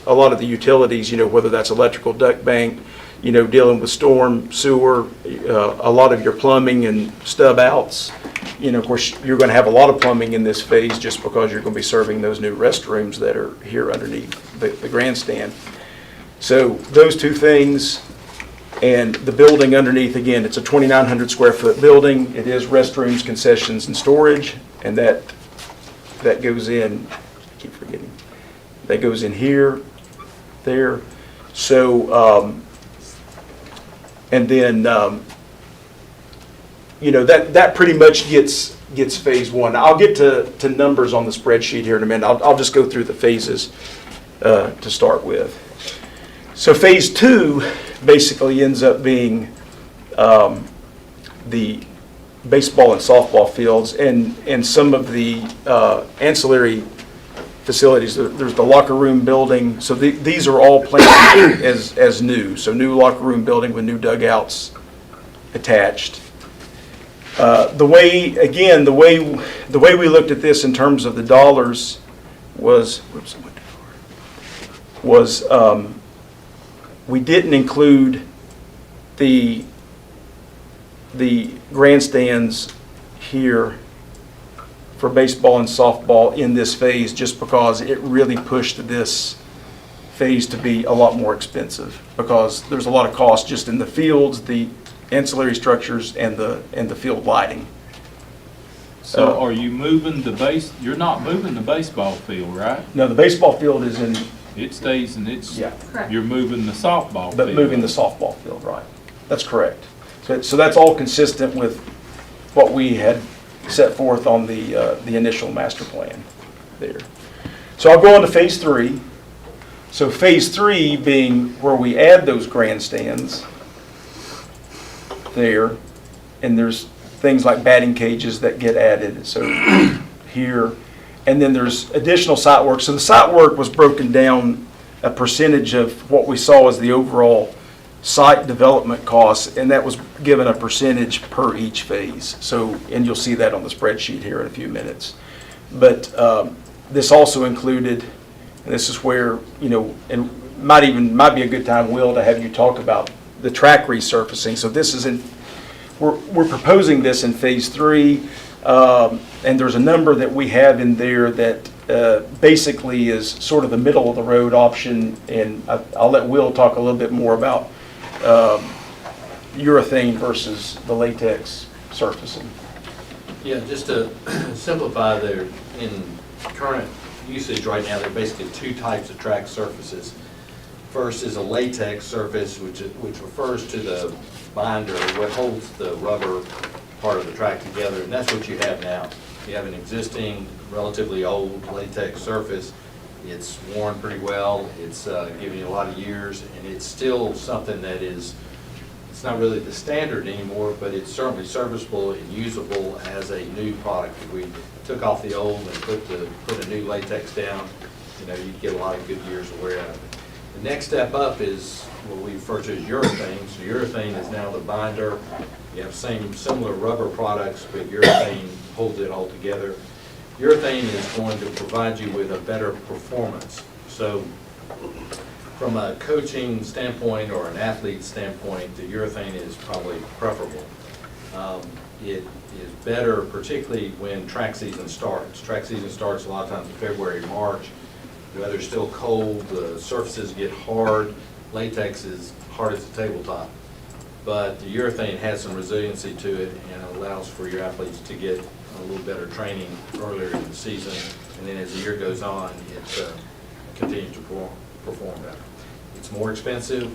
a lot of the utilities, whether that's electrical duct bank, dealing with storm, sewer, a lot of your plumbing and stub outs. Of course, you're going to have a lot of plumbing in this phase just because you're going to be serving those new restrooms that are here underneath the grandstand. So those two things, and the building underneath, again, it's a 2,900 square foot building. It is restrooms, concessions, and storage, and that goes in, I keep forgetting, that goes in here, there. So, and then, that pretty much gets phase one. I'll get to numbers on the spreadsheet here in a minute. I'll just go through the phases to start with. So phase two basically ends up being the baseball and softball fields and some of the ancillary facilities. There's the locker room building. So these are all planned as new. So new locker room building with new dugouts attached. The way we looked at this in terms of the dollars was we didn't include the grandstands here for baseball and softball in this phase, just because it really pushed this phase to be a lot more expensive, because there's a lot of cost just in the fields, the ancillary structures and the field lighting. So are you moving the you're not moving the baseball field, right? No, the baseball field is in, It stays and it's, yeah, Correct. you're moving the softball field. but moving the softball field, right. That's correct. So that's all consistent with what we had set forth on the initial master plan there. So I'll go on to phase 3. So phase 3 being where we add those grandstands there, and there's things like batting cages that get added, so here. And then there's additional site work. So the site work was broken down a percentage of what we saw as the overall site development costs, and that was given a percentage per each phase. So, and you'll see that on the spreadsheet here in a few minutes. But this also included, and this is where, you know, and might be a good time, Will, to have you talk about the track resurfacing. So this is we're proposing this in phase 3, and there's a number that we have in there that basically is sort of the middle of the road option, and I'll let Will talk a little bit more about urethane versus the latex surfacing. Yeah, just to simplify, there in current usage right now, there are basically 2 types of track surfaces. First is a latex surface, which refers to the binder, what holds the rubber part of the track together, and that's what you have now. You have an existing, relatively old latex surface. It's worn pretty well. It's given you a lot of years, and it's still something that is, it's not really the standard anymore, but it's certainly serviceable and usable as a new product. If we took off the old and put a new latex down, you know, you'd get a lot of good years of wear out of it. The next step up is what we refer to as urethane. So urethane is now the binder. You have similar rubber products, but urethane holds it all together. Urethane is going to provide you with a better performance. So from a coaching standpoint or an athlete standpoint, the urethane is probably preferable. It is better, particularly when track season starts. Track season starts a lot of times in February, March. The weather's still cold, the surfaces get hard. Latex is hard as a tabletop. But the urethane has some resiliency to it and allows for your athletes to get a little better training earlier in the season. And then as the year goes on, it continues to perform better. It's more expensive.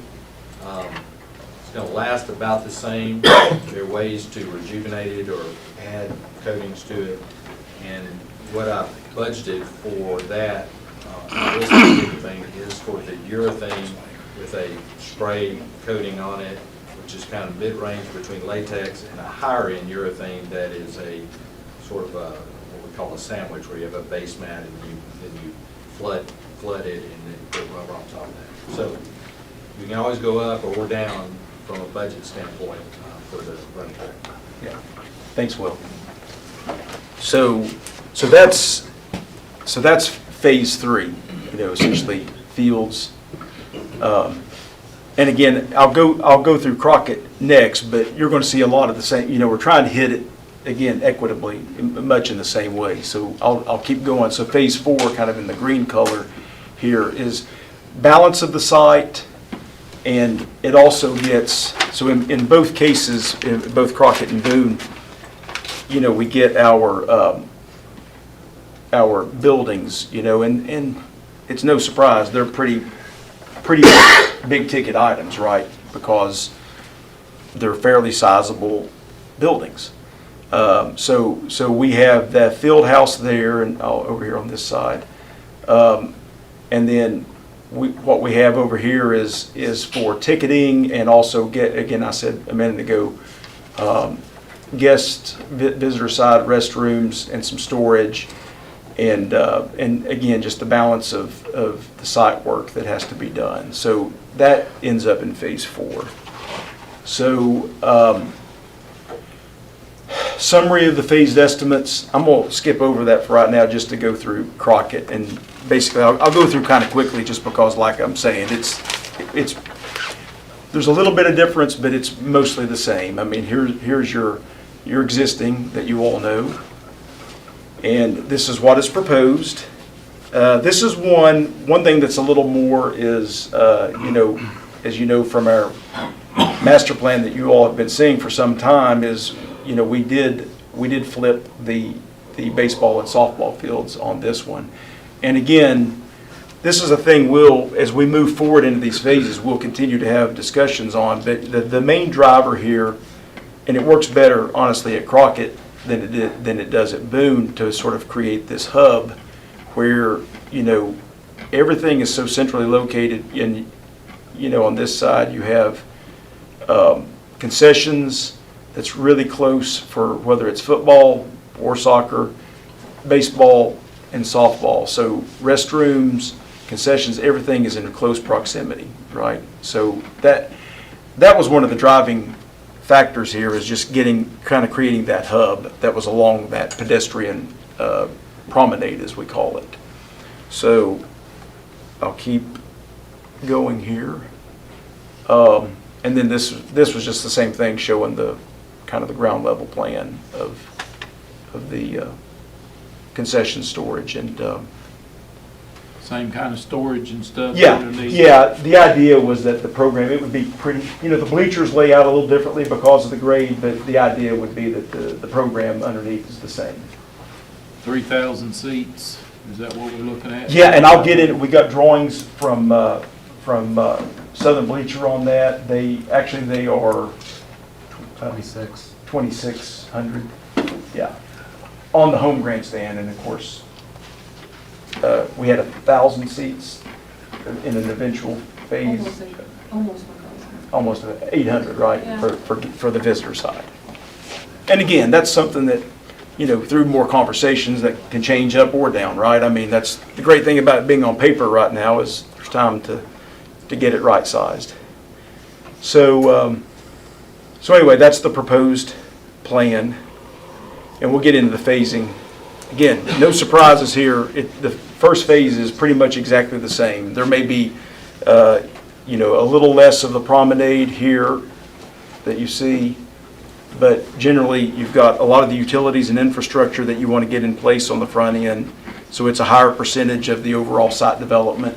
It's going to last about the same. There are ways to rejuvenate it or add coatings to it. And what I budgeted for that, this particular thing is for the urethane with a spray coating on it, which is kind of mid-range between latex and a higher-end urethane that is a sort of what we call a sandwich, where you have a base mat and then you flood it and then put rubber on top of that. So you can always go up or down from a budget standpoint for the run track. Yeah. Thanks, Will. So that's phase 3. You know, essentially fields. And again, I'll go through Crockett next, but you're going to see a lot of the same. You know, we're trying to hit it again equitably, much in the same way. So I'll keep going. So phase 4, kind of in the green color here, is balance of the site, and it also gets, so in both cases, in both Crockett and Boone, you know, we get our buildings, you know, and it's no surprise they're pretty big ticket items, right? Because they're fairly sizable buildings. So we have that field house there, and over here on this side, and then what we have over here is for ticketing, and also again I said a minute ago, guest visitor side restrooms and some storage, and again just the balance of the site work that has to be done. So that ends up in phase 4. So summary of the phased estimates. I'm going to skip over that for right now just to go through Crockett, and basically I'll go through kind of quickly just because, like I'm saying, it's there's a little bit of difference, but it's mostly the same. I mean, here's your existing that you all know, and this is what is proposed. This is one thing that's a little more is, you know, as you know from our master plan that you all have been seeing for some time is, we did flip the baseball and softball fields on this one. And again, this is a thing as we move forward into these phases, we'll continue to have discussions on. But the main driver here, and it works better, honestly, at Crockett than it does at Boone, to sort of create this hub where, everything is so centrally located. And, on this side, you have concessions that's really close for whether it's football or soccer, baseball, and softball. So restrooms, concessions, everything is in close proximity, right? So that was one of the driving factors here, is just creating that hub that was along that pedestrian promenade, as we call it. So I'll keep going here. And then this was just the same thing, showing the kind of the ground level plan of the concession storage and Same kind of storage and stuff yeah. underneath? Yeah, the idea was that the program, it would be pretty, the bleachers lay out a little differently because of the grade, but the idea would be that the program underneath is the same. 3,000 seats, is that what we're looking at? Yeah, and I'll get in, we got drawings from Southern Bleacher on that. They are 2,600, yeah, on the home grandstand. And of course, we had 1,000 seats in an eventual phase. Almost 800, right, Yeah. for the visitor side. And again, that's something that, through more conversations, that can change up or down, right? I mean, that's the great thing about being on paper right now, is there's time to get it right-sized. So anyway, that's the proposed plan, and we'll get into the phasing. Again, no surprises here. The first phase is pretty much exactly the same. There may be, a little less of the promenade here that you see, but generally you've got a lot of the utilities and infrastructure that you want to get in place on the front end. So it's a higher percentage of the overall site development.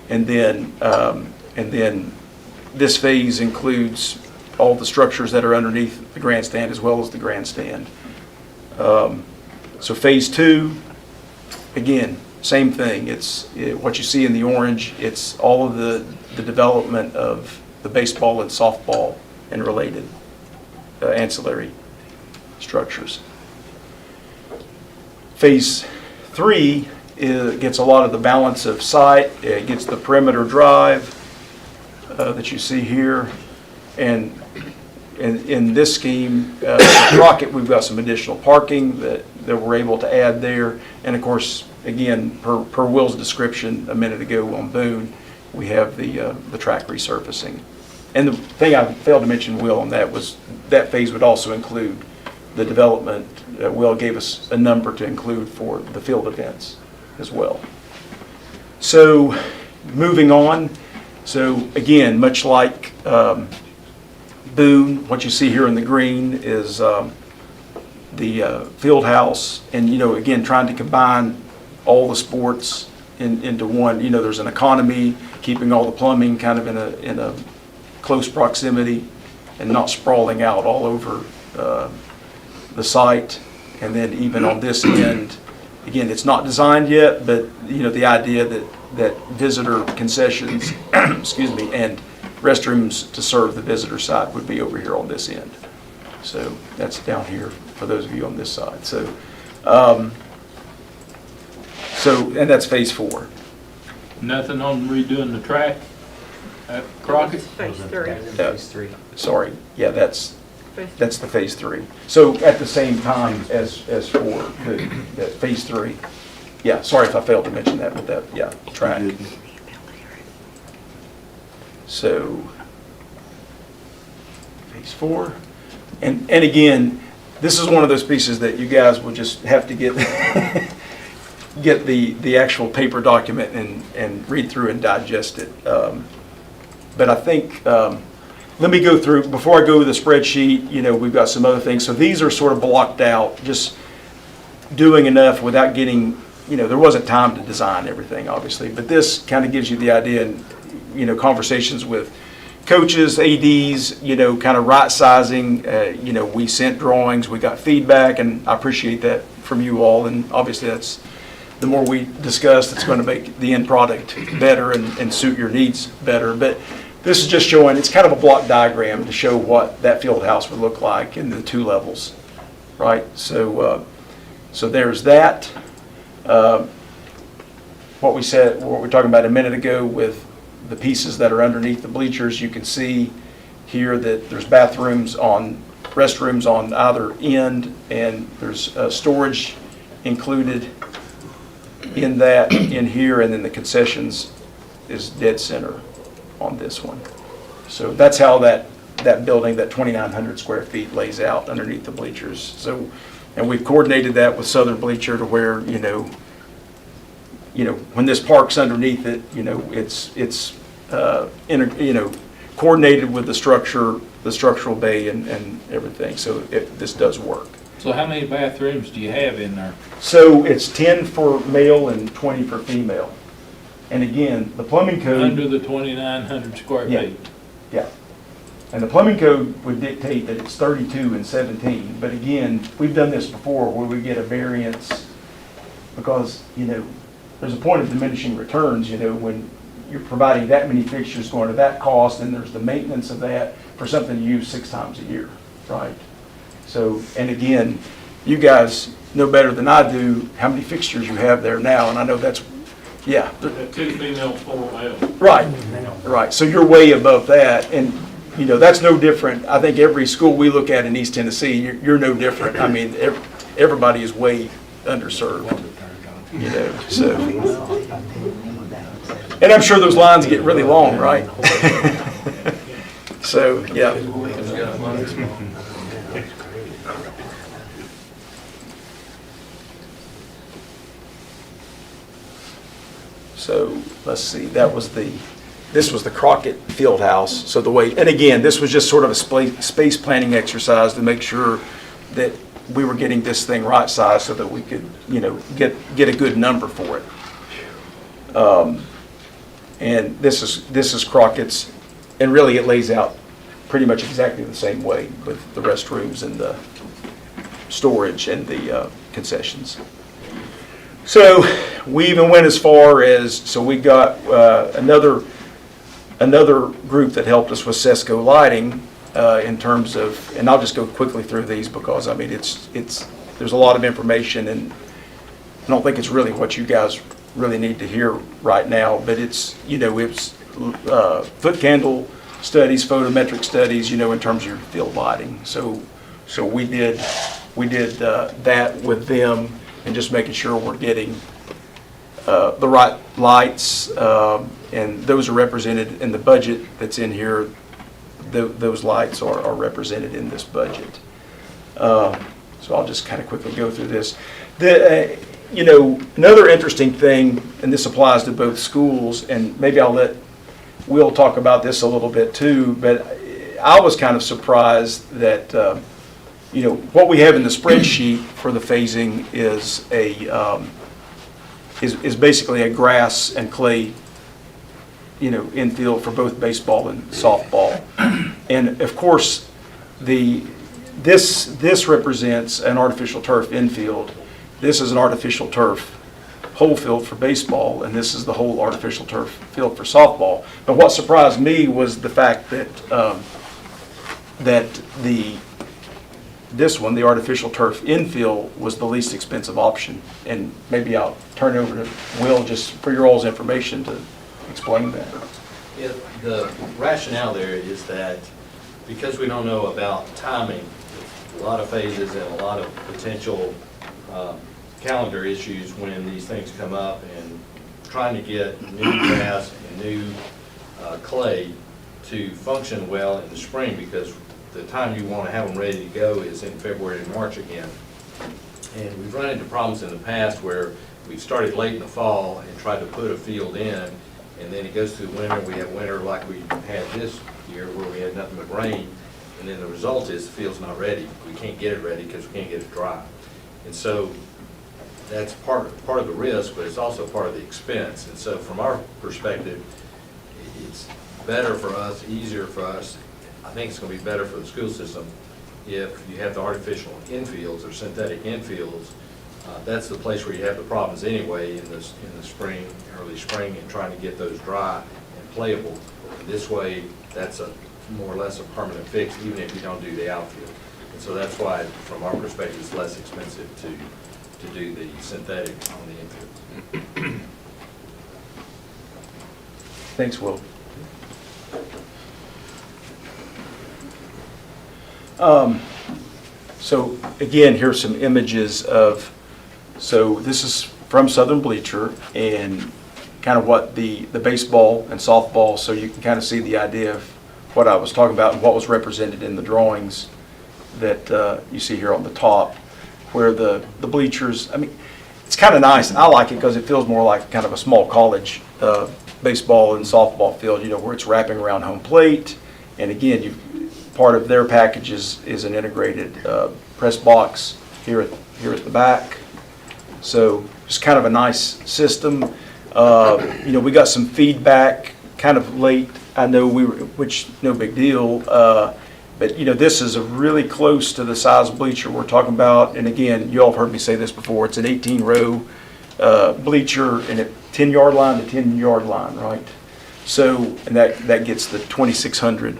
And then this phase includes all the structures that are underneath the grandstand as well as the grandstand. So phase 2, again, same thing. It's what you see in the orange. It's all of the development of the baseball and softball and related ancillary structures. Phase 3 gets a lot of the balance of site. It gets the perimeter drive that you see here. And in this scheme, Crockett, we've got some additional parking that we're able to add there. And of course, again, per Will's description a minute ago on Boone, we have the track resurfacing. And the thing I failed to mention, Will, on that was that phase would also include the development. Will gave us a number to include for the field events as well. So moving on. So again, much like Boone, what you see here in the green is the field house, and again, trying to combine all the sports into one. There's an economy, keeping all the plumbing kind of in a close proximity and not sprawling out all over the site. And then even on this end, again, it's not designed yet, but the idea that visitor concessions, excuse me, and restrooms to serve the visitor side would be over here on this end. So that's down here for those of you on this side. So and that's phase 4. Nothing on redoing the track at Crockett? Phase 3. Phase 3. Sorry, yeah, that's the phase 3. So at the same time as for the phase 3. Yeah, sorry if I failed to mention that, but track. So phase 4. And again, this is one of those pieces that you guys will just have to get get the actual paper document and read through and digest it. But I think, let me go through, before I go to the spreadsheet, we've got some other things. So these are sort of blocked out, just doing enough without getting, there wasn't time to design everything, obviously. But this kind of gives you the idea, and, conversations with coaches, ADs, kind of right sizing, we sent drawings, we got feedback, and I appreciate that from you all, and obviously that's, the more we discuss, it's going to make the end product better and suit your needs better. But this is just showing, it's kind of a block diagram to show what that field house would look like in the 2 levels, right? So there's that. What we were talking about a minute ago with the pieces that are underneath the bleachers, you can see here that there's restrooms on either end, and there's storage included in that, in here, and then the concessions is dead center on this one. So that's how that building, that 2,900 square feet, lays out underneath the bleachers. So, and we've coordinated that with Southern Bleacher to where, when this park's underneath it, it's coordinated with the structure, the structural bay and everything. So this does work. So how many bathrooms do you have in there? So it's 10 for male and 20 for female. And again, the plumbing code. Under the 2,900 square Yeah. feet? Yeah. And the plumbing code would dictate that it's 32 and 17. But again, we've done this before where we get a variance because, there's a point of diminishing returns, when you're providing that many fixtures going to that cost, and there's the maintenance of that for something you use 6 times a year, right? So, and again, you guys know better than I do how many fixtures you have there now, and I know that's, yeah. 2 female, 4 male. Right. So you're way above that, and, that's no different. I think every school we look at in East Tennessee, you're no different. I mean, everybody is way underserved, so. And I'm sure those lines get really long, right? So, yeah. So, let's see, this was the Crockett Field House. So the way, and again, this was just sort of a space planning exercise to make sure that we were getting this thing right sized so that we could, get a good number for it. And this is Crockett's, and really it lays out pretty much exactly the same way with the restrooms and the storage and the concessions. So we even went as far as, so we got another group that helped us with Sesco Lighting in terms of, and I'll just go quickly through these because I mean there's a lot of information, and I don't think it's really what you guys really need to hear right now, but it's foot candle studies, photometric studies, in terms of your field lighting. So we did that with them, and just making sure we're getting the right lights, and those are represented in the budget that's in here. Those lights are represented in this budget. So I'll just kind of quickly go through this. Another interesting thing, and this applies to both schools, and maybe I'll let Will talk about this a little bit too, but I was kind of surprised that what we have in the spreadsheet for the phasing is basically a grass and clay infield for both baseball and softball. And of course, this represents an artificial turf infield. This is an artificial turf whole field for baseball, and this is the whole artificial turf field for softball. But what surprised me was the fact that this one, the artificial turf infield, was the least expensive option. And maybe I'll turn it over to Will just for your all's information to explain that. Yeah, the rationale there is that because we don't know about timing, a lot of phases and a lot of potential calendar issues when these things come up, and trying to get new grass and new clay to function well in the spring, because the time you want to have them ready to go is in February and March again. And we've run into problems in the past where we've started late in the fall and tried to put a field in, and then it goes through winter. We have winter like we had this year where we had nothing but rain, and then the result is the field's not ready. We can't get it ready because we can't get it dry. And so that's part of the risk, but it's also part of the expense. And so from our perspective, it's better for us, easier for us. I think it's gonna be better for the school system if you have the artificial infields or synthetic infields. That's the place where you have the problems anyway in the spring, early spring, and trying to get those dry and playable. This way, that's a more or less a permanent fix, even if you don't do the outfield. And so that's why, from our perspective, it's less expensive to do the synthetic on the infield. Thanks, Will. So again, here's some images of, so this is from Southern Bleacher and kind of what the baseball and softball, so you can kind of see the idea of what I was talking about and what was represented in the drawings that you see here on the top, where the bleachers, I mean, it's kind of nice. I like it because it feels more like kind of a small college baseball and softball field, you know, where it's wrapping around home plate. And again, part of their package is an integrated press box here at the back. So it's kind of a nice system. You know, we got some feedback kind of late. I know which no big deal. But you know, this is a really close to the size of bleacher we're talking about. And again, you all have heard me say this before. It's an 18-row bleacher and a 10-yard line to 10-yard line, right? So, and that gets the 2,600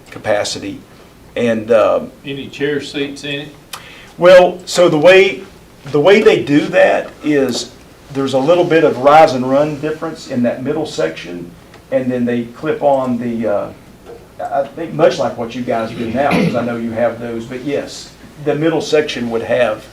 capacity. And Any chair seats in it? well, so the way they do that is there's a little bit of rise and run difference in that middle section, and then they clip on the I think much like what you guys do now, because I know you have those. But yes, the middle section would have,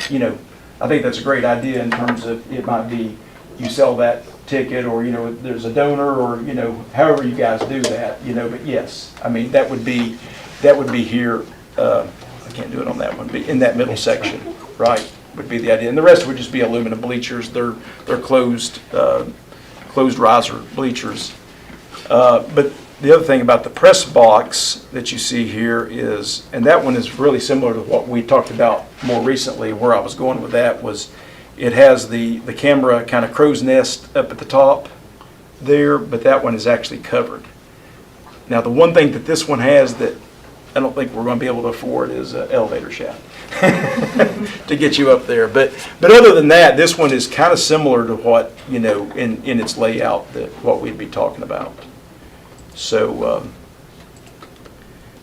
you know, I think that's a great idea in terms of it might be you sell that ticket, or you know, there's a donor, or you know, however you guys do that, you know. But yes, I mean that would be here. I can't do it on that one, but in that middle section, right, would be the idea. And the rest would just be aluminum bleachers. They're closed riser bleachers. But the other thing about the press box that you see here is, and that one is really similar to what we talked about more recently, where I was going with that was it has the camera kind of crow's nest up at the top there, but that one is actually covered. Now the one thing that this one has that I don't think we're going to be able to afford is an elevator shaft to get you up there. But other than that, this one is kind of similar to what, you know, in its layout, that what we'd be talking about. So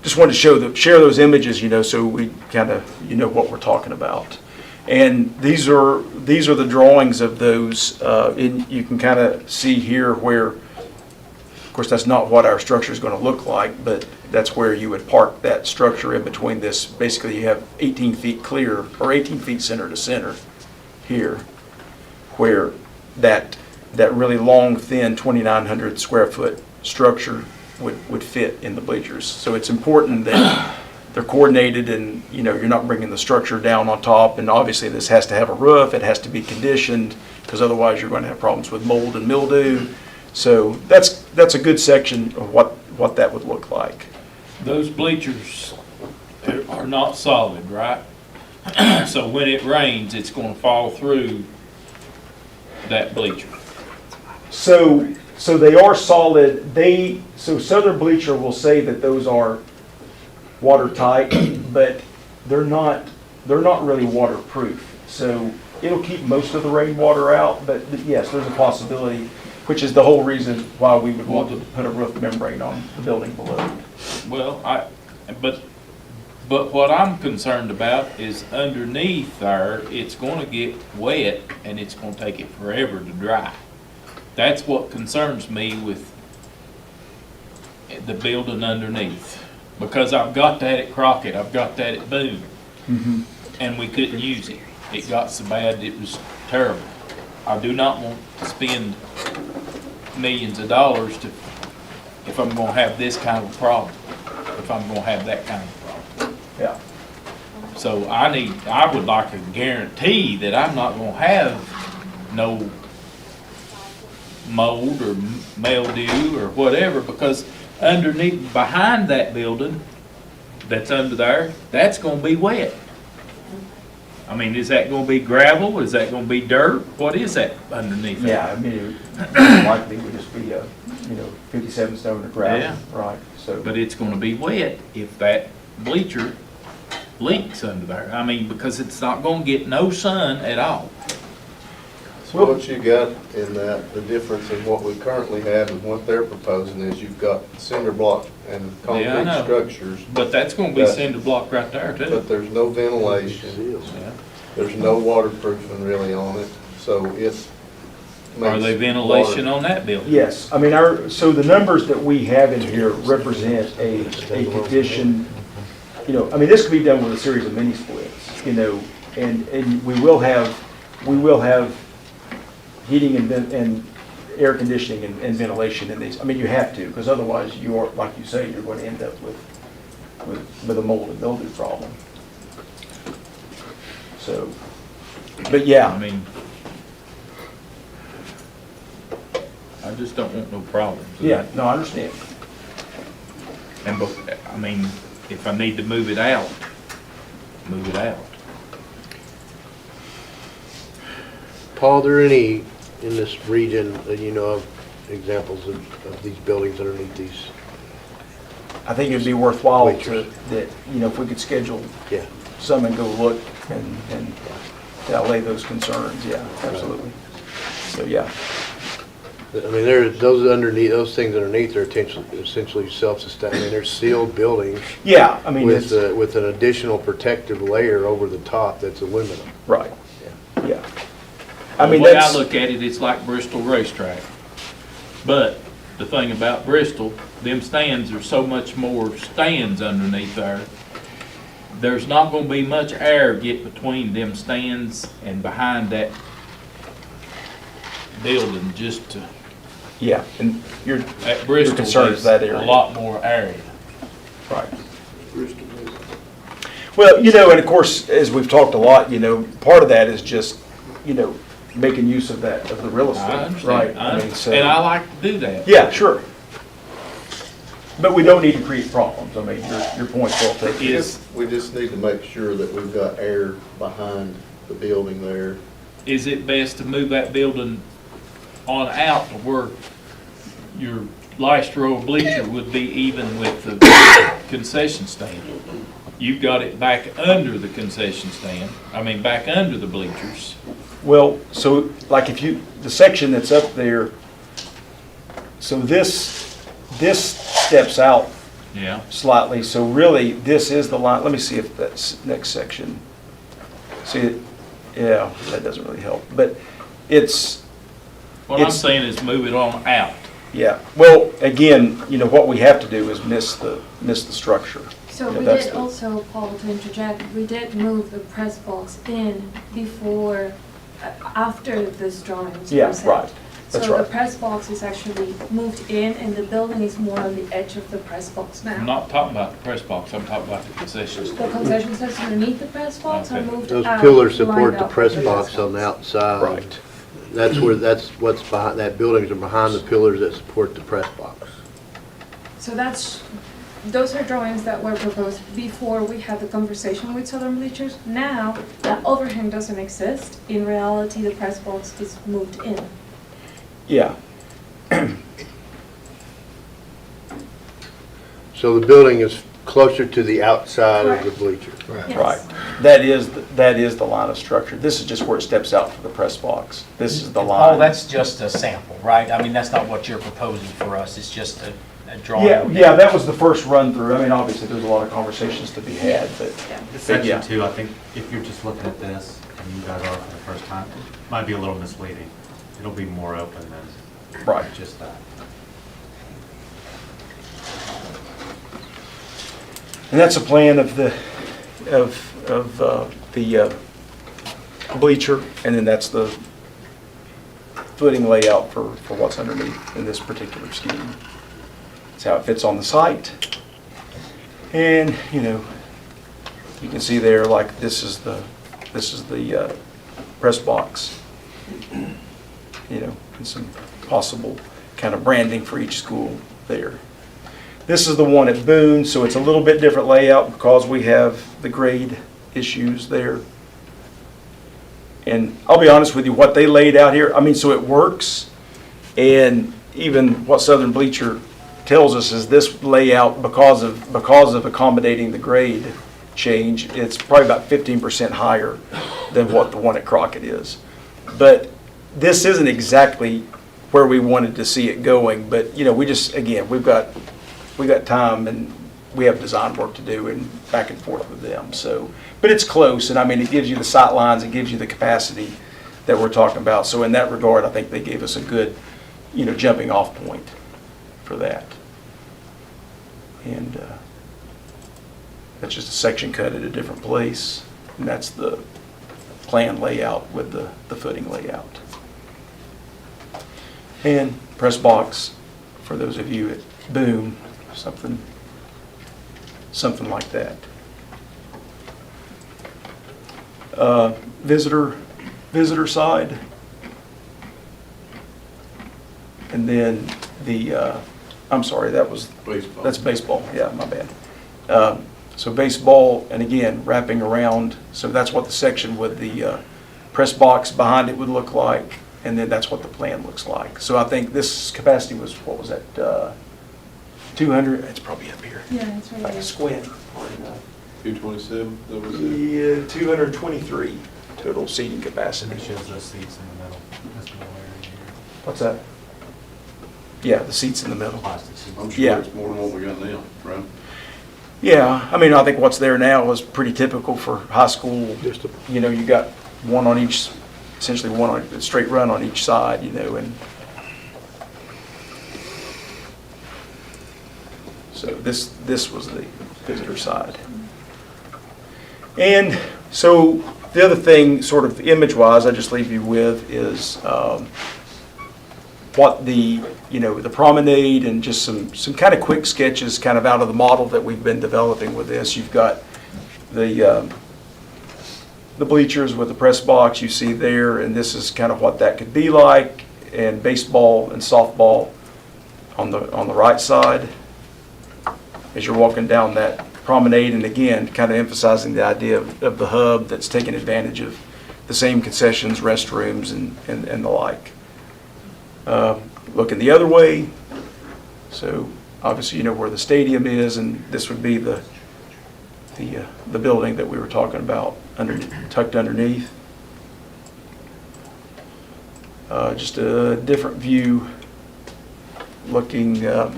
just wanted to share those images, you know, so we kind of, you know, what we're talking about. And these are the drawings of those. You can kind of see here where, of course, that's not what our structure is going to look like, but that's where you would park that structure in between this. Basically, you have 18 feet clear, or 18 feet center to center here, where that really long, thin 2,900 square foot structure would fit in the bleachers. So it's important that they're coordinated, and you know, you're not bringing the structure down on top. And obviously this has to have a roof, it has to be conditioned, because otherwise you're going to have problems with mold and mildew. So that's a good section of what that would look like. Those bleachers are not solid, right? So when it rains, it's going to fall through that bleacher. So they are solid. So Southern Bleacher will say that those are watertight, but they're not really waterproof. So it'll keep most of the rainwater out, but yes, there's a possibility, which is the whole reason why we would want to put a roof membrane on the building below. Well, but what I'm concerned about is underneath there, it's going to get wet and it's going to take it forever to dry. That's what concerns me with the building underneath, because I've got that at Crockett, I've got that at Boone, and we couldn't use it. It got so bad it was terrible. I do not want to spend millions of dollars if I'm going to have this kind of problem, if I'm going to have that kind of problem. Yeah. So I would like a guarantee that I'm not going to have no mold or mildew or whatever, because underneath, behind that building that's under there, that's going to be wet. I mean, is that going to be gravel? Is that going to be dirt? What is that underneath? Yeah, I mean, it likely would just be 57 stone of gravel. Yeah. Right, so. But it's gonna be wet if that bleacher leaks under there. I mean, because it's not gonna get no sun at all. So what you got in that, the difference in what we currently have and what they're proposing is you've got cinder block and Yeah, I concrete know. structures, But that's gonna be That- cinder block right there too. but there's no ventilation. Yeah. There's no waterproofing really on it, so it's. Are they ventilation on that building? Yes, I mean, so the numbers that we have in here represent a condition, I mean, this could be done with a series of mini splits, and we will have heating and air conditioning and ventilation in these. I mean, you have to, because otherwise you are, like you say, you're going to end up with a mold and mildew problem. So, but yeah. I mean, I just don't want no problems. Yeah, no, I understand. And, I mean, if I need to move it out, move it out. Paul, are there any in this region that you know of examples of these buildings underneath these? I think it'd be worthwhile Bleachers. if we could schedule Yeah. some and go look and allay those concerns, yeah, absolutely. So, yeah. I mean, those things underneath are essentially self-sustaining. I mean, they're sealed buildings. Yeah, I mean, With, it's, with an additional protective layer over the top that's aluminum. right, yeah. The I mean, way I that's, look at it, it's like Bristol racetrack. But the thing about Bristol, them stands are so much more stands underneath there. There's not gonna be much air get between them stands and behind that building just to, yeah, and your at Bristol, concern is there's that area. a lot more area. right. Well, and of course, as we've talked a lot, part of that is just, making use of the real estate. I understand. Right. I mean, so. And I like to do that. Yeah, sure. But we don't need to create problems. I mean, your point's well taken. We just need to make sure that we've got air behind the building there. Is it best to move that building on out to where your last row of bleacher would be even with the concession stand? You've got it back under the concession stand, back under the bleachers. Well, so like the section that's up there, so this steps out Yeah. slightly, so really, this is the line. Let me see if that's next section. See it? Yeah, that doesn't really help, but it's, What I'm saying is move it on out. yeah. Well, again, what we have to do is miss the structure. So Yeah, we that's did the- also, Paul, to interject, we did move the press box in before, after this drawings Yeah, were set. right. That's So the right. press box is actually moved in and the building is more on the edge of the press box now. I'm not talking about the press box, I'm talking about the concession The stand. concession stands underneath the press box are Okay. moved Those out. pillars support lined the up press with box on the outside. Right. That's what's behind, that buildings are behind the pillars that support the press box. So those are drawings that were proposed before we had the conversation with Southern Bleachers. Now, that overhang doesn't exist. In reality, the press box is moved in. Yeah. So the building is closer to the outside of the bleacher. Yes. Right. That is the line of structure. This is just where it steps out for the press box. This is the line. Oh, that's just a sample, right? That's not what you're proposing for us, it's just a drawing. Yeah, that was the first run through. Obviously, there's a lot of conversations to be had, but This But yeah. section two, I think if you're just looking at this and you guys are for the first time, it might be a little misleading. It'll be more open than right. just that. And that's a plan of the bleacher, and then that's the footing layout for what's underneath in this particular scheme. That's how it fits on the site. And, you can see there, like, this is the press box, and some possible kind of branding for each school there. This is the one at Boone, so it's a little bit different layout because we have the grade issues there. And I'll be honest with you, what they laid out here, so it works, and even what Southern Bleacher tells us is this layout, because of accommodating the grade change, it's probably about 15% higher than what the one at Crockett is. But this isn't exactly where we wanted to see it going, but, you know, we just, again, we got time and we have design work to do and back and forth with them, so. But it's close, and I mean, it gives you the sight lines, it gives you the capacity that we're talking about. So in that regard, I think they gave us a good, you know, jumping off point for that. And that's just a section cut at a different place, and that's the plan layout with the footing layout. And press box, for those of you at Boom, something like that. Visitor side. And then I'm sorry, Baseball. that's baseball, yeah, my bad. So baseball, and again, wrapping around, so that's what the section with the press box behind it would look like, and then that's what the plan looks like. So I think this capacity was, what was that, 200, it's probably up here. Yeah, it's right Like a here. squint. 227, that was it? Yeah, 223 total seating capacity. It shows those seats in the middle. This middle area here. What's that? Yeah, the seats in the middle. Plastic seats. I'm sure Yeah. it's more than what we got now, right? Yeah, I mean, I think what's there now is pretty typical for high school. You know, you got one on each, essentially one on a straight run on each side, you know, and so this was the visitor side. And so the other thing, sort of image-wise, I just leave you with is what the, you know, the promenade and just some kind of quick sketches kind of out of the model that we've been developing with this. You've got the bleachers with the press box you see there, and this is kind of what that could be like, and baseball and softball on the right side as you're walking down that promenade, and again, kind of emphasizing the idea of the hub that's taking advantage of the same concessions, restrooms, and the like. Looking the other way, so obviously you know where the stadium is, and this would be the building that we were talking about tucked underneath. Just a different view looking, you know,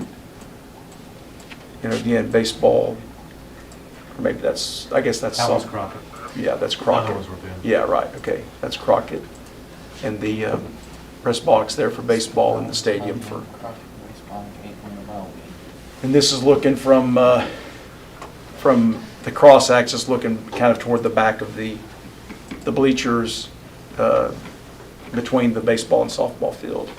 again, baseball. Or maybe that's, I guess that's That was some- Crockett. Yeah, that's Crockett. Others were Boone. Yeah, right, okay, that's Crockett. And the press box there for baseball and the stadium for. And this is looking from the cross axis, looking kind of toward the back of the bleachers between the baseball and softball field.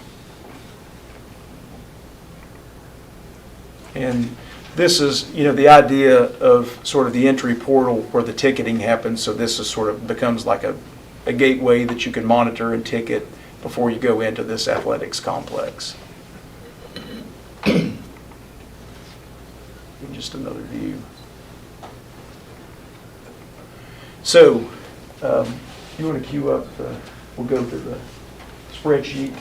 And this is, you know, the idea of sort of the entry portal where the ticketing happens. So this is sort of becomes like a gateway that you can monitor and ticket before you go into this athletics complex. Just another view. So, you want to queue up, we'll go to the spreadsheet.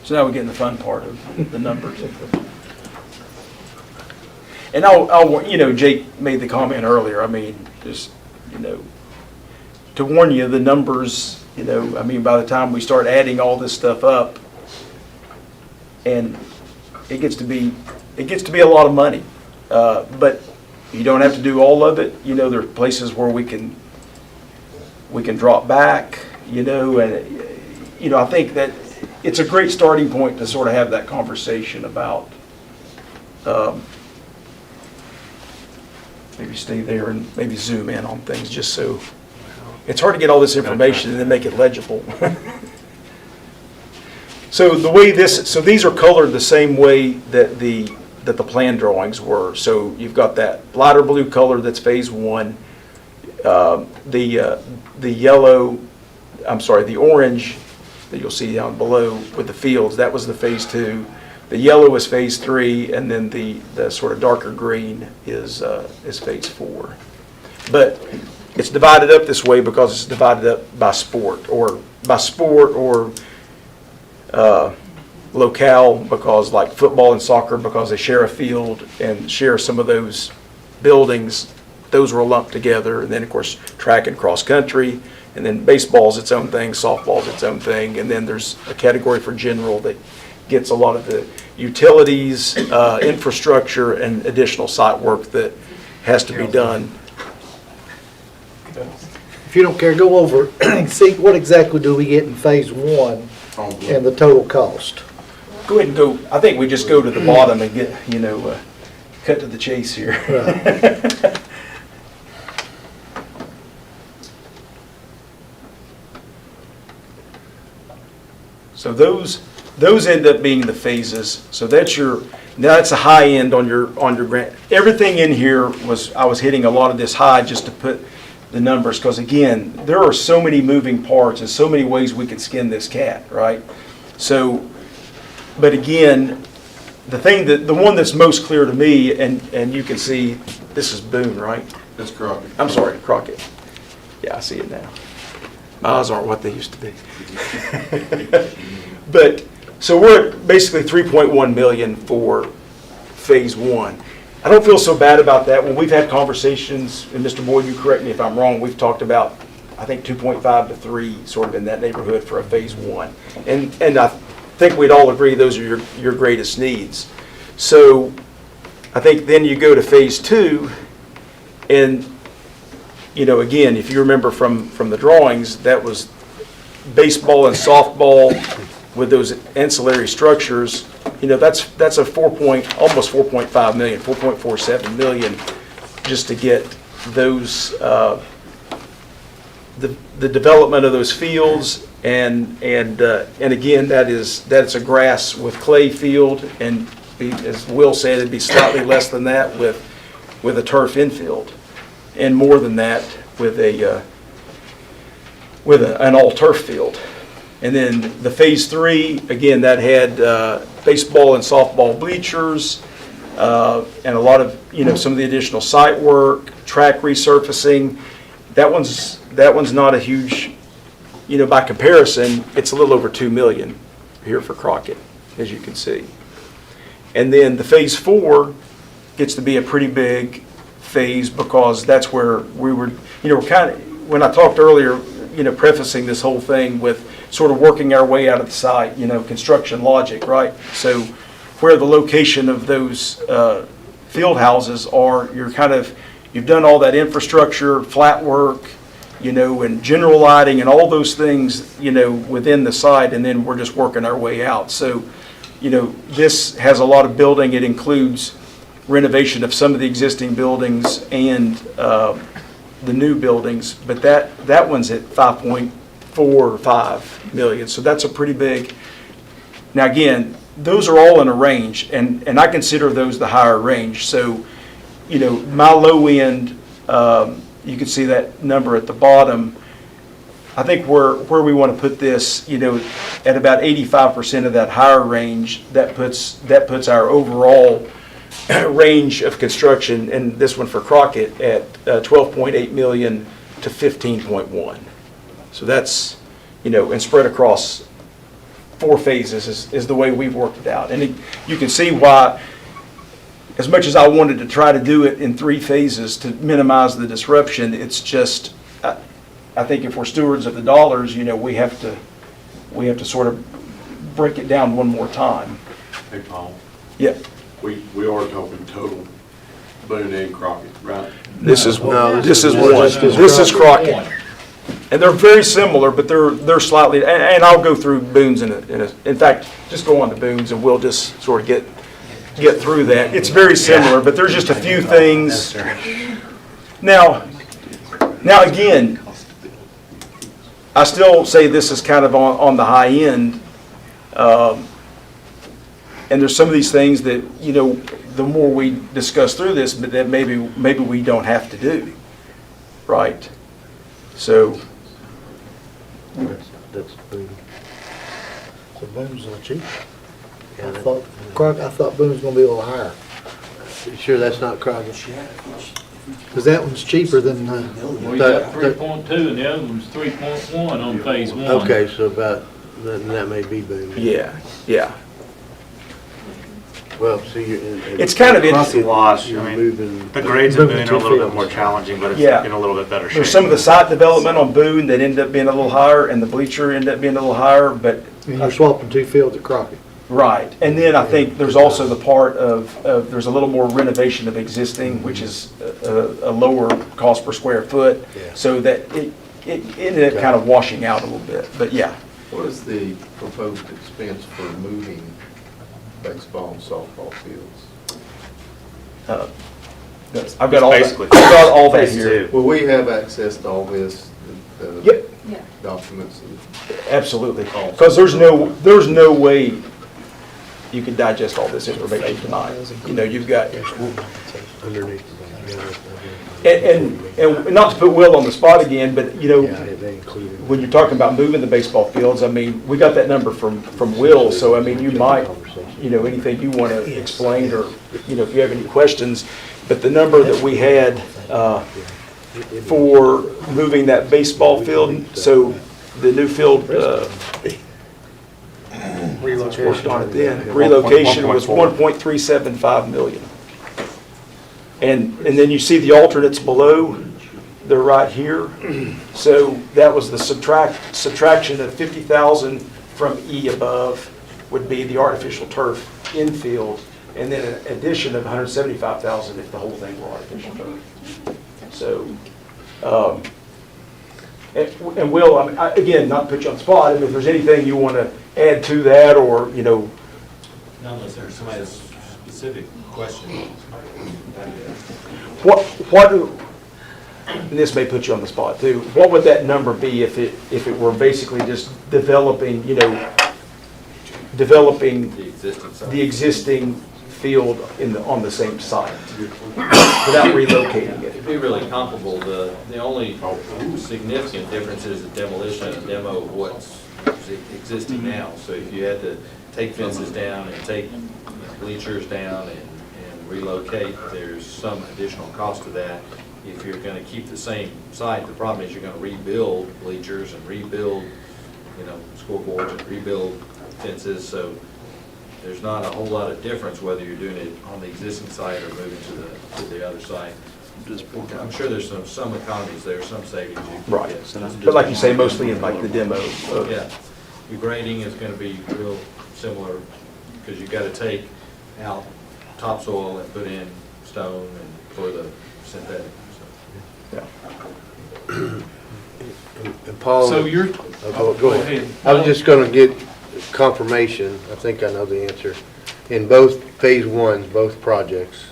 So now we get in the fun part of the numbers. And I'll, you know, Jake made the comment earlier, I mean, just, you know, to warn you, the numbers, you know, I mean, by the time we start adding all this stuff up, and it gets to be a lot of money. But you don't have to do all of it. You know, there are places where we can drop back, you know, and, you know, I think that it's a great starting point to sort of have that conversation about, maybe stay there and maybe zoom in on things just so, it's hard to get all this information and then make it legible. So the way so these are colored the same way that the plan drawings were. So you've got that lighter blue color that's phase one, the yellow, the orange that you'll see down below with the fields, that was the phase two. The yellow is phase three, and then the sort of darker green is phase four. But it's divided up this way because it's divided up by sport or locale, because like football and soccer, because they share a field and share some of those buildings, those were lumped together. And then, of course, track and cross country, and then baseball's its own thing, softball's its own thing, and then there's a category for general that gets a lot of the utilities, infrastructure, and additional site work that has to be done. If you don't care, go over and see what exactly do we get in phase one and the total cost. Go ahead and go, I think we just go to the bottom and get, cut to the chase here. Right. So those end up being the phases. So that's a high end on your grant. Everything in here I was hitting a lot of this high just to put the numbers, because again, there are so many moving parts and so many ways we could skin this cat, right? So, but again, the one that's most clear to me, and you can see, this is Boone, right? That's Crockett. I'm sorry, Crockett. Yeah, I see it now. My eyes aren't what they used to be. But, so we're at basically 3.1 million for phase one. I don't feel so bad about that. When we've had conversations, and Mr. Boyd, you correct me if I'm wrong, we've talked about, I think, 2.5 to 3, sort of in that neighborhood for a phase one. And I think we'd all agree those are your greatest needs. So I think then you go to phase two, and again, if you remember from the drawings, that was baseball and softball with those ancillary structures. That's a almost 4.5 million, 4.47 million, just to get those the development of those fields, and again, that's a grass with clay field, and as Will said, it'd be slightly less than that with a turf infield, and more than that with an all turf field. And then the phase three, again, that had baseball and softball bleachers, and a lot of some of the additional site work, track resurfacing. That one's not a huge, by comparison, it's a little over 2 million here for Crockett, as you can see. And then the phase four gets to be a pretty big phase, because that's where we were, when I talked earlier, prefacing this whole thing with sort of working our way out of the site, construction logic, right? So where the location of those field houses are, you've done all that infrastructure, flat work, and general lighting and all those things, within the site, and then we're just working our way out. So, this has a lot of building. It includes renovation of some of the existing buildings and the new buildings, but that one's at 5.4 or 5 million, so that's a pretty big. Now again, those are all in a range, and I consider those the higher range. So, my low end, you can see that number at the bottom. I think where we want to put this, at about 85% of that higher range, that puts our overall range of construction, and this one for Crockett, at 12.8 million to 15.1. So that's, and spread across 4 phases is the way we've worked it out. And you can see why, as much as I wanted to try to do it in 3 phases to minimize the disruption, it's just, I think if we're stewards of the dollars, we have to sort of break it down one more time. Hey, Paul. Yeah. We are talking total Boone and Crockett, right? This is one. this is This is Crockett. And they're very similar, but they're slightly, and I'll go through Boone's in fact, just go on to Boone's and we'll just sort of get through that. It's very similar, but there's just a few things. Now again, I still say this is kind of on the high end. And there's some of these things that, the more we discuss through this, but that maybe we don't have to do, right? So. That's Boone. So Boone's a little cheap. I thought Boone's gonna be a little higher. You sure that's not Crockett? Because that one's cheaper than, Well, you got 3.2 and the other one's 3.1 on phase one. Okay, so about, then that may be boom. Yeah, yeah. Well, see, It's kind of Across the interesting. wash, You're I mean, moving. the grades in moving Boone are a two little bit fields. more challenging, but it's Yeah. in a little bit better shape. There's some of the site development on Boone that ended up being a little higher, and the bleacher ended up being a little higher, but, and you're swapping 2 fields at Crockett. right. And then I think there's also the part of there's a little more renovation of existing, which is a lower cost per square foot, Yeah. so that it ended up kind of washing out a little bit, but yeah. What is the proposed expense for moving baseball and softball fields? I've got all that, I've Basically, got all that phase here. two. Will we have access to all this, the Yep, Yeah. documents? absolutely. Because there's no way you can digest all this information tonight. You know, you've got, Underneath. and not to put Will on the spot again, but, you know, Yeah, they included. when you're talking about moving the baseball fields, I mean, we got that number from Will, so I mean, you might, you know, anything you want to explain, or, you know, if you have any questions, but the number that we had for moving that baseball field, so the new field, worked on it then, relocation was 1.375 million. And then you see the alternates below, they're right here. So that was the subtraction of 50,000 from E above would be the artificial turf infield, and then an addition of 175,000 if the whole thing were artificial turf. So, and Will, I mean, again, not to put you on the spot, I mean, if there's anything you want to add to that, or, you know. Not unless there's somebody has specific question. And this may put you on the spot too, what would that number be if it were basically just developing, you know, developing the existing field on the same site without relocating it? It'd be really comparable. The only significant difference is the demolition and demo of what's existing now. So if you had to take fences down and take bleachers down and relocate, there's some additional cost to that. If you're going to keep the same site, the problem is you're going to rebuild bleachers and rebuild, you know, scoreboards and rebuild fences. So there's not a whole lot of difference whether you're doing it on the existing site or moving to the other site. I'm sure there's some economies there, some savings you can Right. get. But like you say, mostly in like the demo. Yeah, your grading is going to be real similar because you've got to take out topsoil and put in stone and for the synthetic. Yeah. And Paul. So you're, Go ahead. I was just gonna get confirmation, I think I know the answer. In both phase ones, both projects,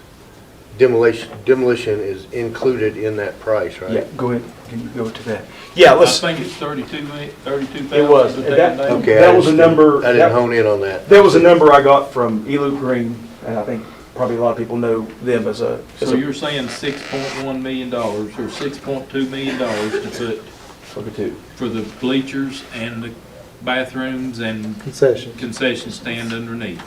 demolition is included in that price, right? Yeah, go ahead, can you go to that? Yeah, I let's, think it's 32,000. it was, Okay. that was a number. I didn't hone in on that. That was a number I got from Elu Green, and I think probably a lot of people know them as a. So you're saying $6.1 million or $6.2 million to put For the two. for the bleachers and the bathrooms and concession stand underneath.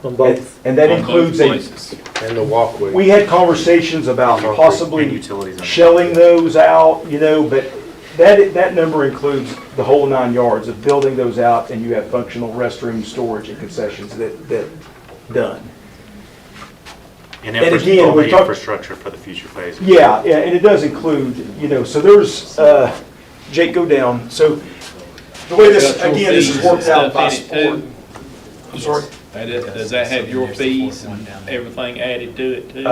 On both. And that On includes both a, places. And the walkway. we had conversations about And possibly utilities. shelling those out, you know, but that number includes the whole 9 yards of building those out, and you have functional restroom, storage, and concessions that done. And And again, all we the talk- infrastructure for the future phases. Yeah, and it does include, you know, so there's, Jake, go down. So the way this, again, this is worked out by sport. I'm sorry? Does that have your fees and everything added to it too?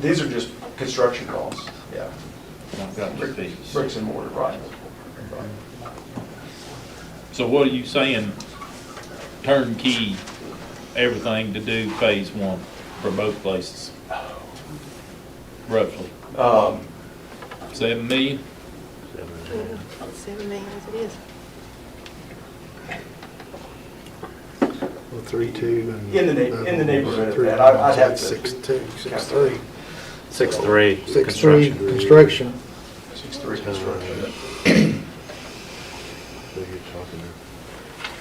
These are just construction costs, yeah. Got your fees. Bricks and mortar, right. So what are you saying, turnkey, everything to do phase one for both places? Roughly? 7 million? 7 million as it is. 3.2 and. In the neighborhood of that, I'd have to. 6.2, 6.3. 6.3. 6.3 construction. 6.3 construction. So you're talking,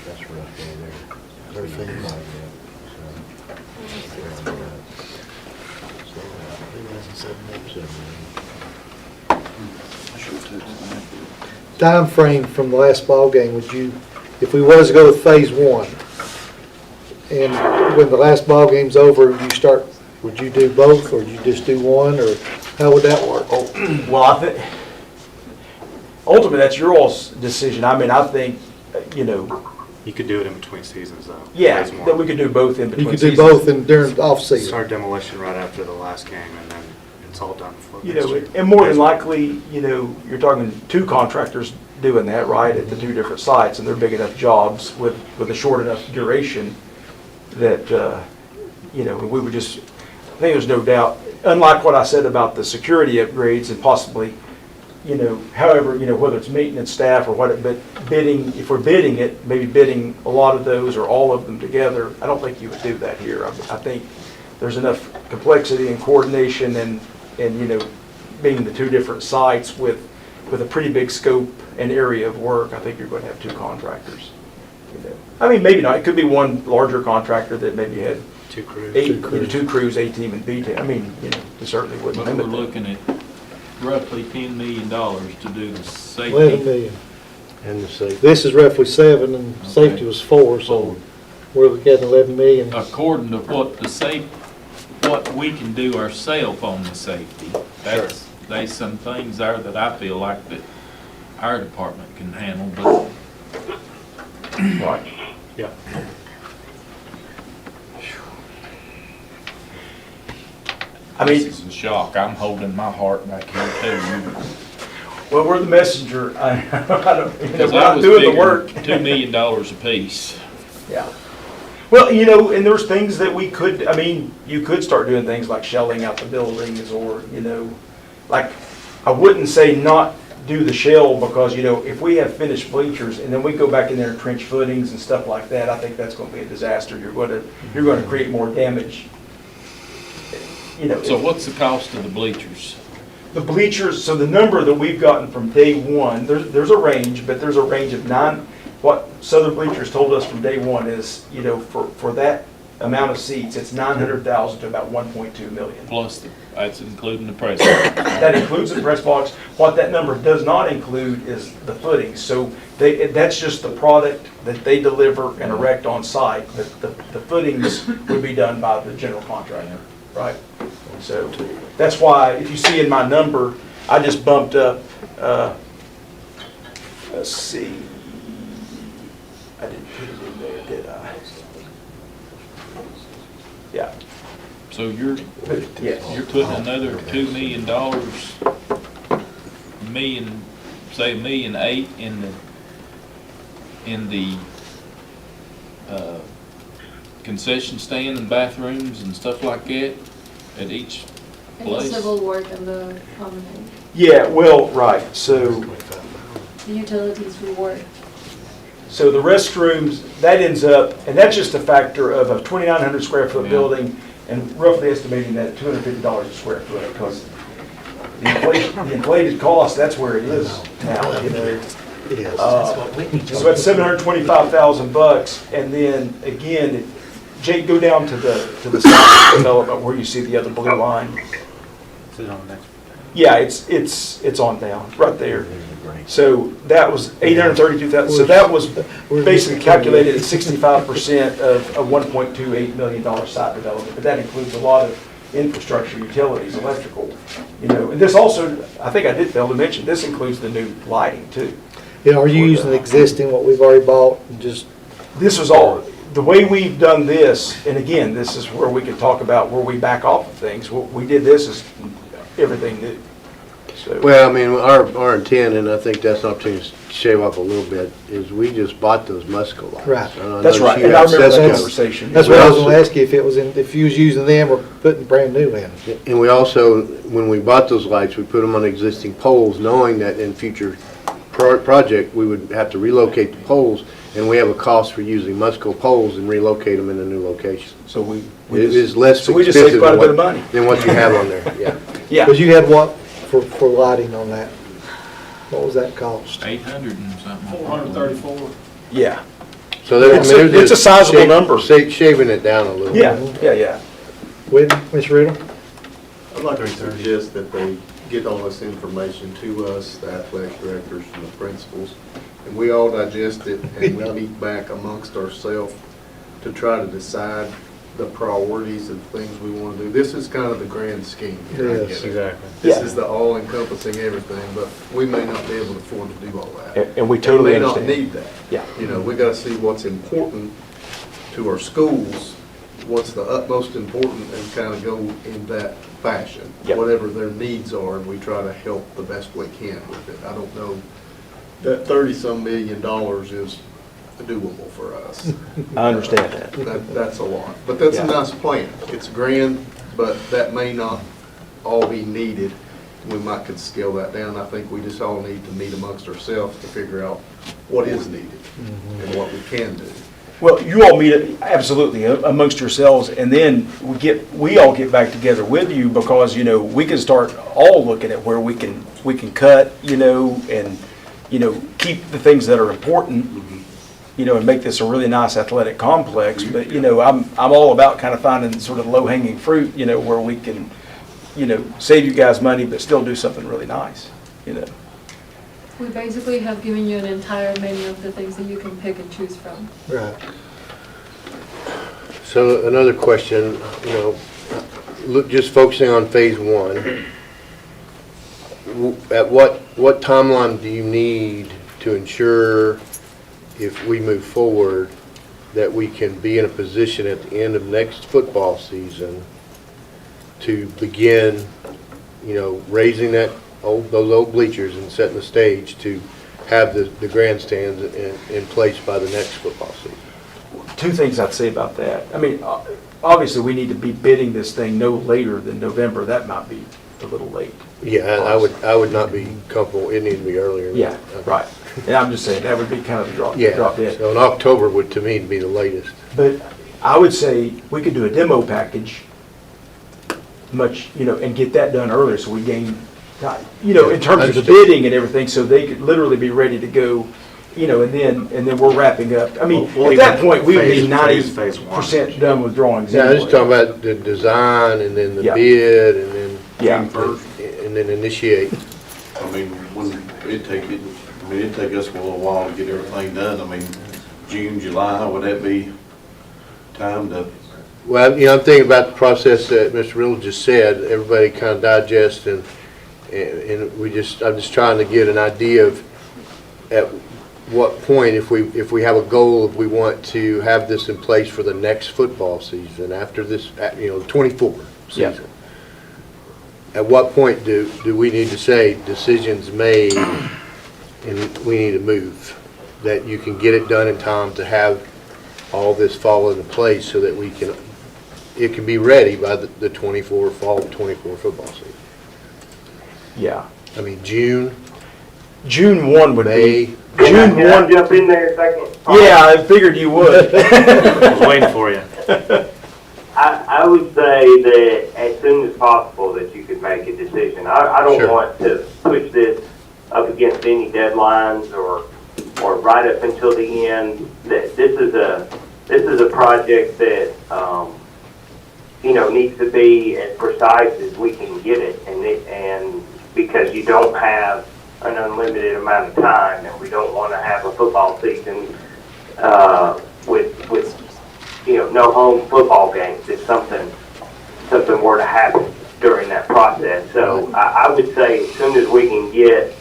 that's roughly there. Everything. Time frame from the last ball game, would you, if we was to go with phase one, and when the last ball game's over, would you do both, or would you just do one, or how would that work? Well, I think, ultimately, that's your all's decision. I mean, I think, you know, You could do it in between seasons, though. yeah, Phase one. that we could do both in between You could do seasons. both during the off-season. Start demolition right after the last game, and then it's all done before. You know, and more than likely, you know, you're talking two contractors doing that, right, at the two different sites, and they're big enough jobs with a short enough duration that, you know, we would just, I think there's no doubt, unlike what I said about the security upgrades and possibly, you know, however, you know, whether it's maintenance staff or what, but bidding, if we're bidding it, maybe bidding a lot of those or all of them together, I don't think you would do that here. I think there's enough complexity and coordination and, you know, being the two different sites with a pretty big scope and area of work, I think you're going to have two contractors. You know, I mean, maybe not. It could be one larger contractor that maybe had Two crews. two crews, A team and B team. I mean, you know, it certainly wouldn't But we're limit that. looking at roughly $10 million to do the safety. 11 million. And the safety. This is roughly 7, and safety was 4, so we're looking at 11 million. According to what we can do ourselves on the safety. There's some things there that I feel like that our department can handle, but Right. Yeah. I mean, this is a shock. I'm holding my heart back here too. well, we're the messenger. I don't, you know, Because we're I not was doing the figuring work. $2 million apiece. Yeah. Well, you know, and there's things that we could, I mean, you could start doing things like shelling out the buildings or, you know, like, I wouldn't say not do the shell because, you know, if we have finished bleachers and then we go back in there and trench footings and stuff like that, I think that's going to be a disaster. You're going to create more damage. You know, So what's the cost of the bleachers? the bleachers, so the number that we've gotten from day one, there's a range, but there's a range of what Southern Bleachers told us from day one is, you know, for that amount of seats, it's 900,000 to about 1.2 million. Plus, that's including the press. That includes the press box. What that number does not include is the footings. So that's just the product that they deliver and erect on site. The footings would be done by the general contractor, right? So that's why, if you see in my number, I just bumped up, let's see, I didn't put it in there, did I? Yeah. So you're putting another $2 million, say $1.8 million in the concession stand and bathrooms and stuff like that at each And the place? civil work and the promenade, Yeah, well, right, so the utilities reward. the restrooms, that ends up, and that's just a factor of a 2,900 square foot Yeah. building, and roughly estimating that at $250 a square foot, because the inflated cost, that's where it is now, you know. So that's $725,000, and then again, Jake, go down to the south development where you see the other blue line. Is it on the next? Yeah, it's on down, right there. So that was 832,000, so that was basically calculated at 65% of a $1.28 million site development, but that includes a lot of infrastructure, utilities, electrical, you know. And this also, I think I did fail to mention, this includes the new lighting too. You know, are you using existing, what we've already bought, and just, This was all, the way we've done this, and again, this is where we can talk about where we back off of things. What we did this is everything new. So, Well, I mean, our intent, and I think that's an opportunity to shave off a little bit, is we just bought those Musco lights. Right. And I That's noticed right, you and I had remember that Sesco. conversation. that's what I was gonna ask you, if you was using them or putting brand new in. And we also, when we bought those lights, we put them on existing poles, knowing that in future project, we would have to relocate the poles, and we have a cost for using Musco poles and relocate them in a new location. So we It just- is less so we just saved expensive quite a than bit of money. than what you have on there, yeah. Yeah. Because you had what for lighting on that? What was that cost? 800 and something. 434. Yeah. So there- I mean, It's a- they're it's a just sizable number. Shaving it down a little. Yeah, yeah, yeah. With Ms. Riddle? I'd like to suggest that they get all this information to us, the athletic directors and the principals, and we all digest it and we meet back amongst ourselves to try to decide the priorities and things we want to do. This is kind of the grand scheme here. I get it. exactly. This is the all-encompassing everything, but we may not be able to afford to do all that. And we totally We may understand. not need that. Yeah. You know, we gotta see what's important to our schools, what's the utmost important, and kind of go in that fashion. Yep. Whatever their needs are, and we try to help the best we can with it. I don't know, that 30-some million is doable for us. I understand that. That's a lot, but that's a Yeah. nice plan. It's grand, but that may not all be needed. We might could scale that down. I think we just all need to meet amongst ourselves to figure out what is needed and what we can do. Well, you all meet absolutely amongst yourselves, and then we all get back together with you because, you know, we can start all looking at where we can cut, you know, and, you know, keep the things that are important, you know, and make this a really nice athletic complex. But, you know, I'm all about kind of finding sort of low-hanging fruit, you know, where we can, you know, save you guys money but still do something really nice, you know. We basically have given you an entire menu of the things that you can pick and choose from. Right. So another question, you know, just focusing on phase one, at what timeline do you need to ensure, if we move forward, that we can be in a position at the end of next football season to begin, you know, raising those old bleachers and setting the stage to have the grandstands in place by the next football season? Two things I'd say about that. I mean, obviously, we need to be bidding this thing no later than November. That might be a little late. Yeah, I would not be comfortable, it needs to be earlier. than Yeah, that. right. And I'm just saying, that would be kind of a drop Yeah, dead. so in October would, to me, be the latest. But I would say we could do a demo package much, you know, and get that done earlier so we gain time, you know, in terms of the bidding and everything, so they could literally be ready to go, you know, and then we're wrapping up. I mean, We'll at that even point, we would be phase one. 90% done with drawings. Yeah, I'm just anyway. talking about the design and then the Yeah. bid and then. Yeah. And then initiate. I mean, it'd take us a little while to get everything done. I mean, June, July, would that be time to? Well, you know, I'm thinking about the process that Mr. Riddle just said, everybody kind of digest and I'm just trying to get an idea of at what point, if we have a goal, if we want to have this in place for the next football season, after this, you know, 24 Yeah. season. At what point do we need to say decisions made and we need to move? That you can get it done in time to have all this fall into place so that it can be ready by the fall 24 football season. Yeah. I mean, June 1 would May. be. June Can I 1. jump in there a second? Yeah, I figured you would. I was waiting for you. I would say that as soon as possible that you could make a decision. I don't Sure. want to push this up against any deadlines or right up until the end. That this is a project that you know, needs to be as precise as we can get it, and because you don't have an unlimited amount of time, and we don't want to have a football season with you know, no home football games if something were to happen during that process. So I would say as soon as we can get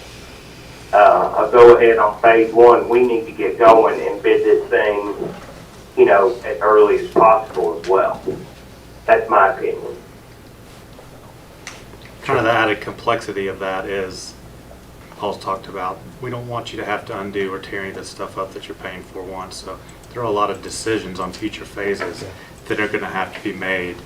a go-ahead on phase one, we need to get going and bid this thing, you know, as early as possible as well. That's my opinion. Kind of the added complexity of that is, Paul's talked about, we don't want you to have to undo or tear any of this stuff up that you're paying for once. So there are a lot of decisions on future phases that are going to have to be made,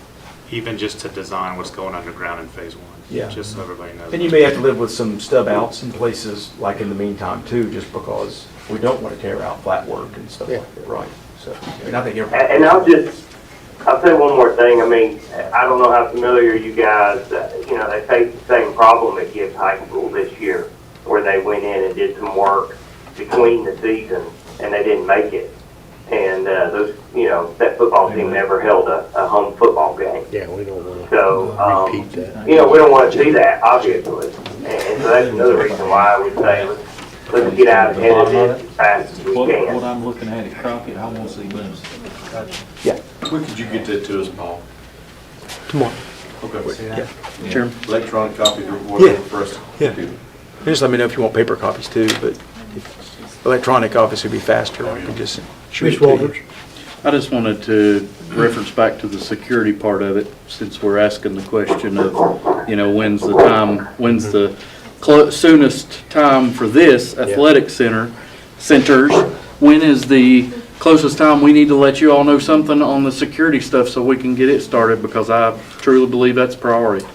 even just to design what's going underground in phase one. Yeah. Just so everybody knows. And you may have to live with some stub outs in places like in the meantime too, just because we don't want to tear out flat work and stuff like that, right? So, and I think everybody. And I'll say one more thing. I mean, I don't know how familiar you guys, you know, they faced the same problem at Gibbs High School this year, where they went in and did some work between the seasons and they didn't make it. And those, that football team never held a home football game. Yeah, we don't want So, repeat that. we don't want to see that, obviously. And so that's another reason why I would say let's get out ahead of this as fast as we What can. I'm looking at Crockett, I want to see Lynn. When could you get that to us, Paul? Tomorrow. Okay. Chairman? Electronic copy or whatever Yeah. for us Yeah. to do. Just let me know if you want paper copies too, but electronic obviously would be faster. We can just shoot it Mr. to you. Walters? I just wanted to reference back to the security part of it, since we're asking the question of, when's the soonest time for this athletic centers? When is the closest time we need to let you all know something on the security stuff so we can get it started? Because I truly believe that's priority.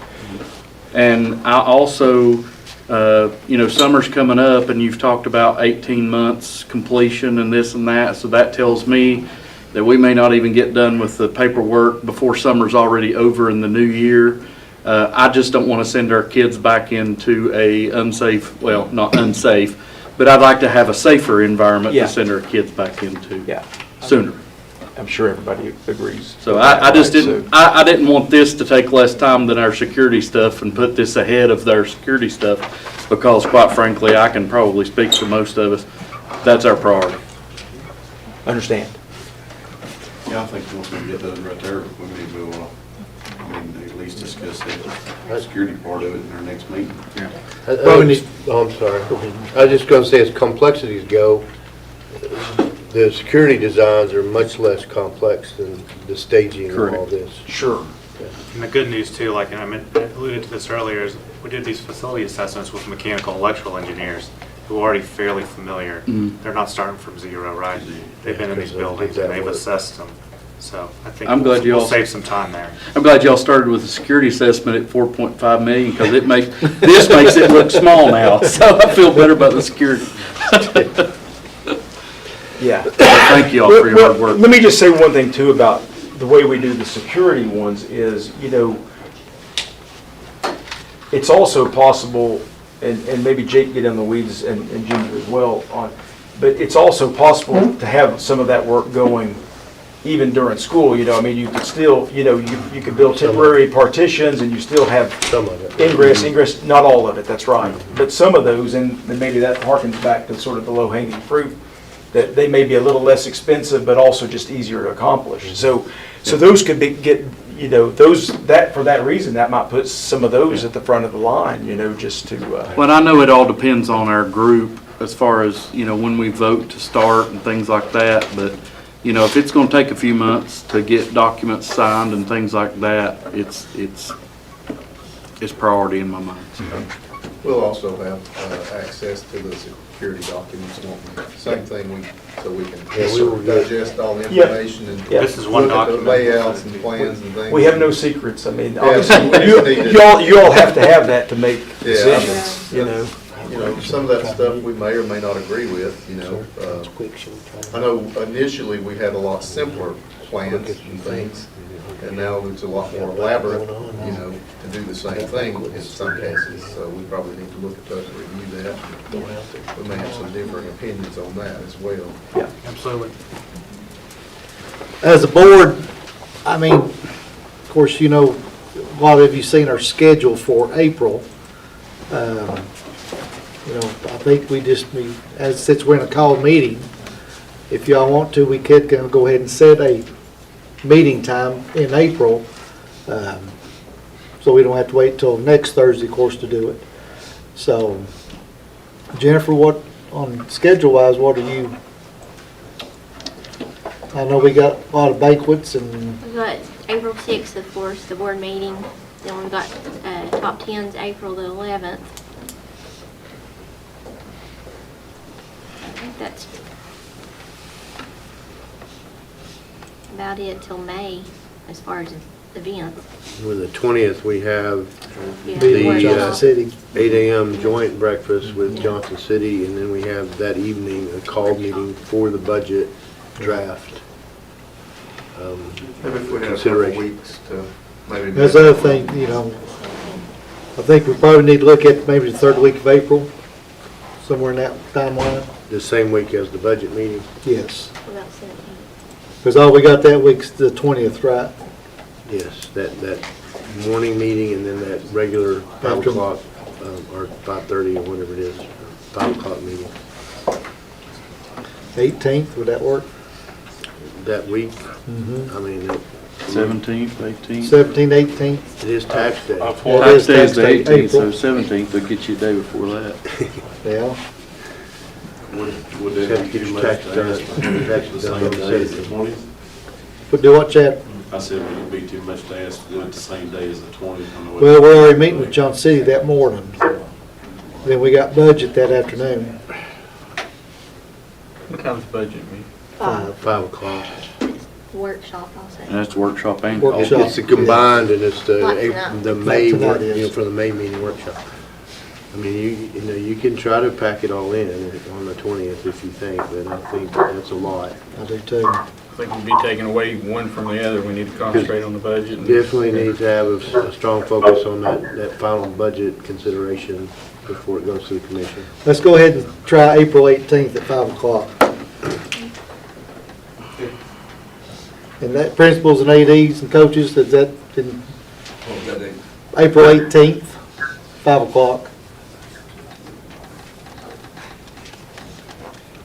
And I also, summer's coming up and you've talked about 18 months completion and this and that. So that tells me that we may not even get done with the paperwork before summer's already over in the new year. I just don't want to send our kids back into a unsafe, well, not unsafe, but I'd like to have a safer environment Yeah. to send our kids back into Yeah. sooner. I'm sure everybody agrees. So I just didn't, I didn't want this to take less time than our security stuff and put this ahead of their security stuff, because quite frankly, I can probably speak for most of us, that's our priority. Understand. Yeah, I think once we get done right there, we need to move on. At least discuss the security part of it in our next meeting. I'm sorry. I was just going to say, as complexities go, the security designs are much less complex than the staging of all this. Sure. And the good news too, like, and I alluded to this earlier, is we did these facility assessments with mechanical electrical engineers who are already fairly familiar. They're not starting from zero, right? They've been in these buildings and they've assessed them. So I think I'm glad you we'll all save some time there. I'm glad y'all started with a security assessment at 4.5 million, because this makes it look small now, so I feel better about the security. Yeah. Thank you all for your hard work. Let me just say one thing too about the way we do the security ones is, it's also possible, and maybe Jake get in the weeds and Ginger as well on, but it's also possible to have some of that work going even during school. You could still, you could build temporary partitions and you still have Some of it. ingress, not all of it, that's right. But some of those, and maybe that harkens back to sort of the low-hanging fruit, that they may be a little less expensive, but also just easier to accomplish. So those could for that reason, that might put some of those at the front of the line, just to. Well, I know it all depends on our group as far as, when we vote to start and things like that, but, if it's gonna take a few months to get documents signed and things like that, it's priority in my mind. We'll also have access to the security documents, won't we? Same thing, so we can digest all the information and Yeah. This is one look at the document. layouts and plans and things. We have no secrets. I mean, Yeah, obviously, we just need to- you all have to have that to make Yeah. decisions, Some of that stuff we may or may not agree with, I know initially we had a lot simpler plans and things, and now it's a lot more elaborate, to do the same thing in some cases, so we probably need to look at those and review that. We may have some differing opinions on that as well. Yeah, absolutely. As a board, of course, a lot of you seen our schedule for April. I think since we're in a call meeting, if y'all want to, we could go ahead and set a meeting time in April, so we don't have to wait till next Thursday, of course, to do it. So, Jennifer, on schedule-wise, what are you? I know we got a lot of banquets and. We got April 6th, of course, the board meeting. Then we got top 10s April the 11th. I think that's about it till May as far as events. With the 20th, we have Yeah, the Johnson City. 8 a.m. joint breakfast with Johnson City, and then we have that evening a call meeting for the budget draft. Maybe if we had a couple Consideration. weeks to maybe. That's the other thing, I think we probably need to look at maybe the third week of April, somewhere in that timeline. the same week as the budget meeting? Yes. About 17. Because all we got that week's the 20th, right? Yes, that morning meeting and then that regular 5 After- o'clock, or 5:30 or whatever it is, 5 o'clock meeting. 18th, would that work? That week, Mm-hmm. I mean, 17th, 18th. 17th, 18th? it is tax day. Well, Tax it is day is tax the day, 18th, so April. 17th will get you a day before that. Yeah. Would Just have to get your tax done, taxes done on the 17th. 20th? But do what, Chad? I said, would it be too much to ask to do it the same day as the 20th? I know it- Well, we're already meeting with John City that morning. Then we got budget that afternoon. What time's budget meeting? 5 o'clock. Workshop, I'll say. And that's the workshop and Workshop. call. It's the combined and it's Not the, tonight. the Not May, tonight, yes. for the May meeting workshop. I mean, you know, you can try to pack it all in on the 20th if you think, but I think that's a lot. I do too. I think we'll be taking away one from the other. We need to concentrate on the budget. and- Definitely need to have a strong focus on that final budget consideration before it goes to the commission. Let's go ahead and try April 18th at 5 o'clock. And that principals and ADs and coaches, is that in April 18th, 5 o'clock?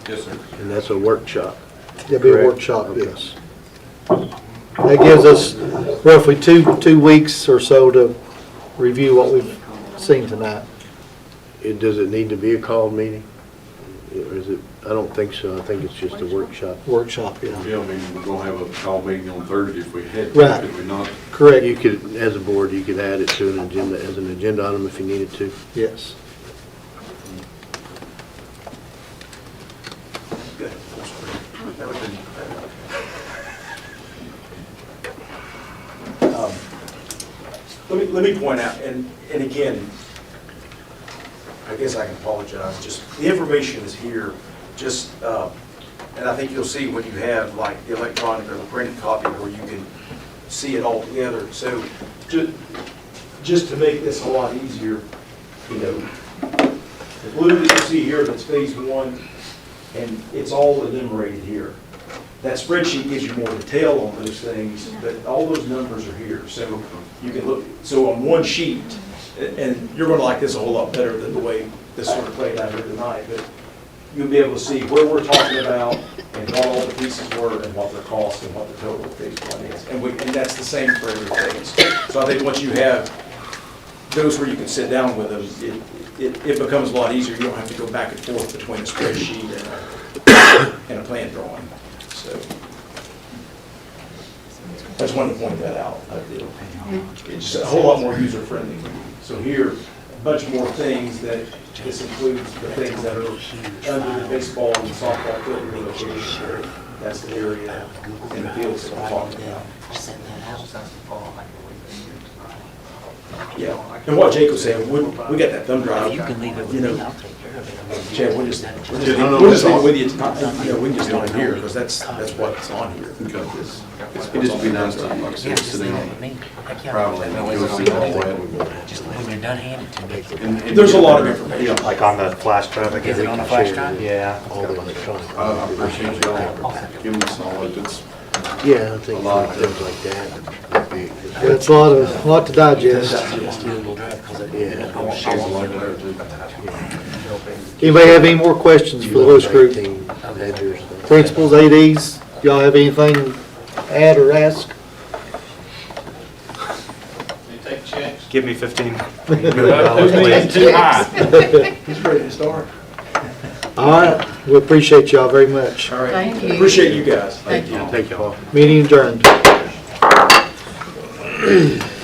Yes, sir. And that's a workshop. There'll be a Correct. workshop, Okay. yes. That gives us roughly two weeks or so to review what we've seen tonight. Does it need to be a called meeting? Or is it, I don't think so. I think it's just a workshop. Workshop, yeah. Yeah, I mean, we're gonna have a call meeting on Thursday if we had to, Right. could we not? Correct, You could, as a board, you could add it to an agenda, as an agenda item if you needed to. yes. Let me point out, and again, I guess I can apologize, just, the information is here, just, and I think you'll see when you have like the electronic or the printed copy where you can see it all together. So just to make this a lot easier, you know, the blue that you see here, that's phase one, and it's all enumerated here. That spreadsheet gives you more detail on those things, but all those numbers are here. So you can look, so on one sheet, and you're gonna like this a whole lot better than the way this sort of played out here tonight, but you'll be able to see where we're talking about and what all the pieces were and what their cost and what the total phase one is. And that's the same for every phase. So I think once you have those where you can sit down with them, it becomes a lot easier. You don't have to go back and forth between a spreadsheet and a plan drawing. So I just wanted to point that out. It's just a whole lot more user-friendly. So here, a bunch more things that this includes the things that are under the baseball and softball field relocation. That's the area in the fields that I'm talking about. Yeah, and what Jake was saying, we got that thumb drive, you know. Chad, we'll just leave it with you tonight, you know, we can just leave it here, because that's what's on here. It'd just be nice to, like I said, sit down privately and go see all that. When you're done handing to me. There's a lot of information. Like on the flash drive, I guess. Is it on a flash drive? Yeah. I appreciate y'all giving us all of it. Yeah, I think things like that. That's a lot to digest. Yeah. Anybody have any more questions for the Lewis group? Principals, ADs, y'all have anything to add or ask? Give me 15. Who's being too high? He's ready to start. All right, we appreciate y'all very much. All right. Thank you. Appreciate you guys. Thank you. Thank you, Paul. Meeting adjourned.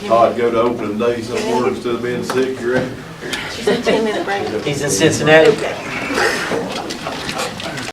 Todd, go to opening day somewhere instead of being sick, you're right. She's a 2-minute break. He's in Cincinnati.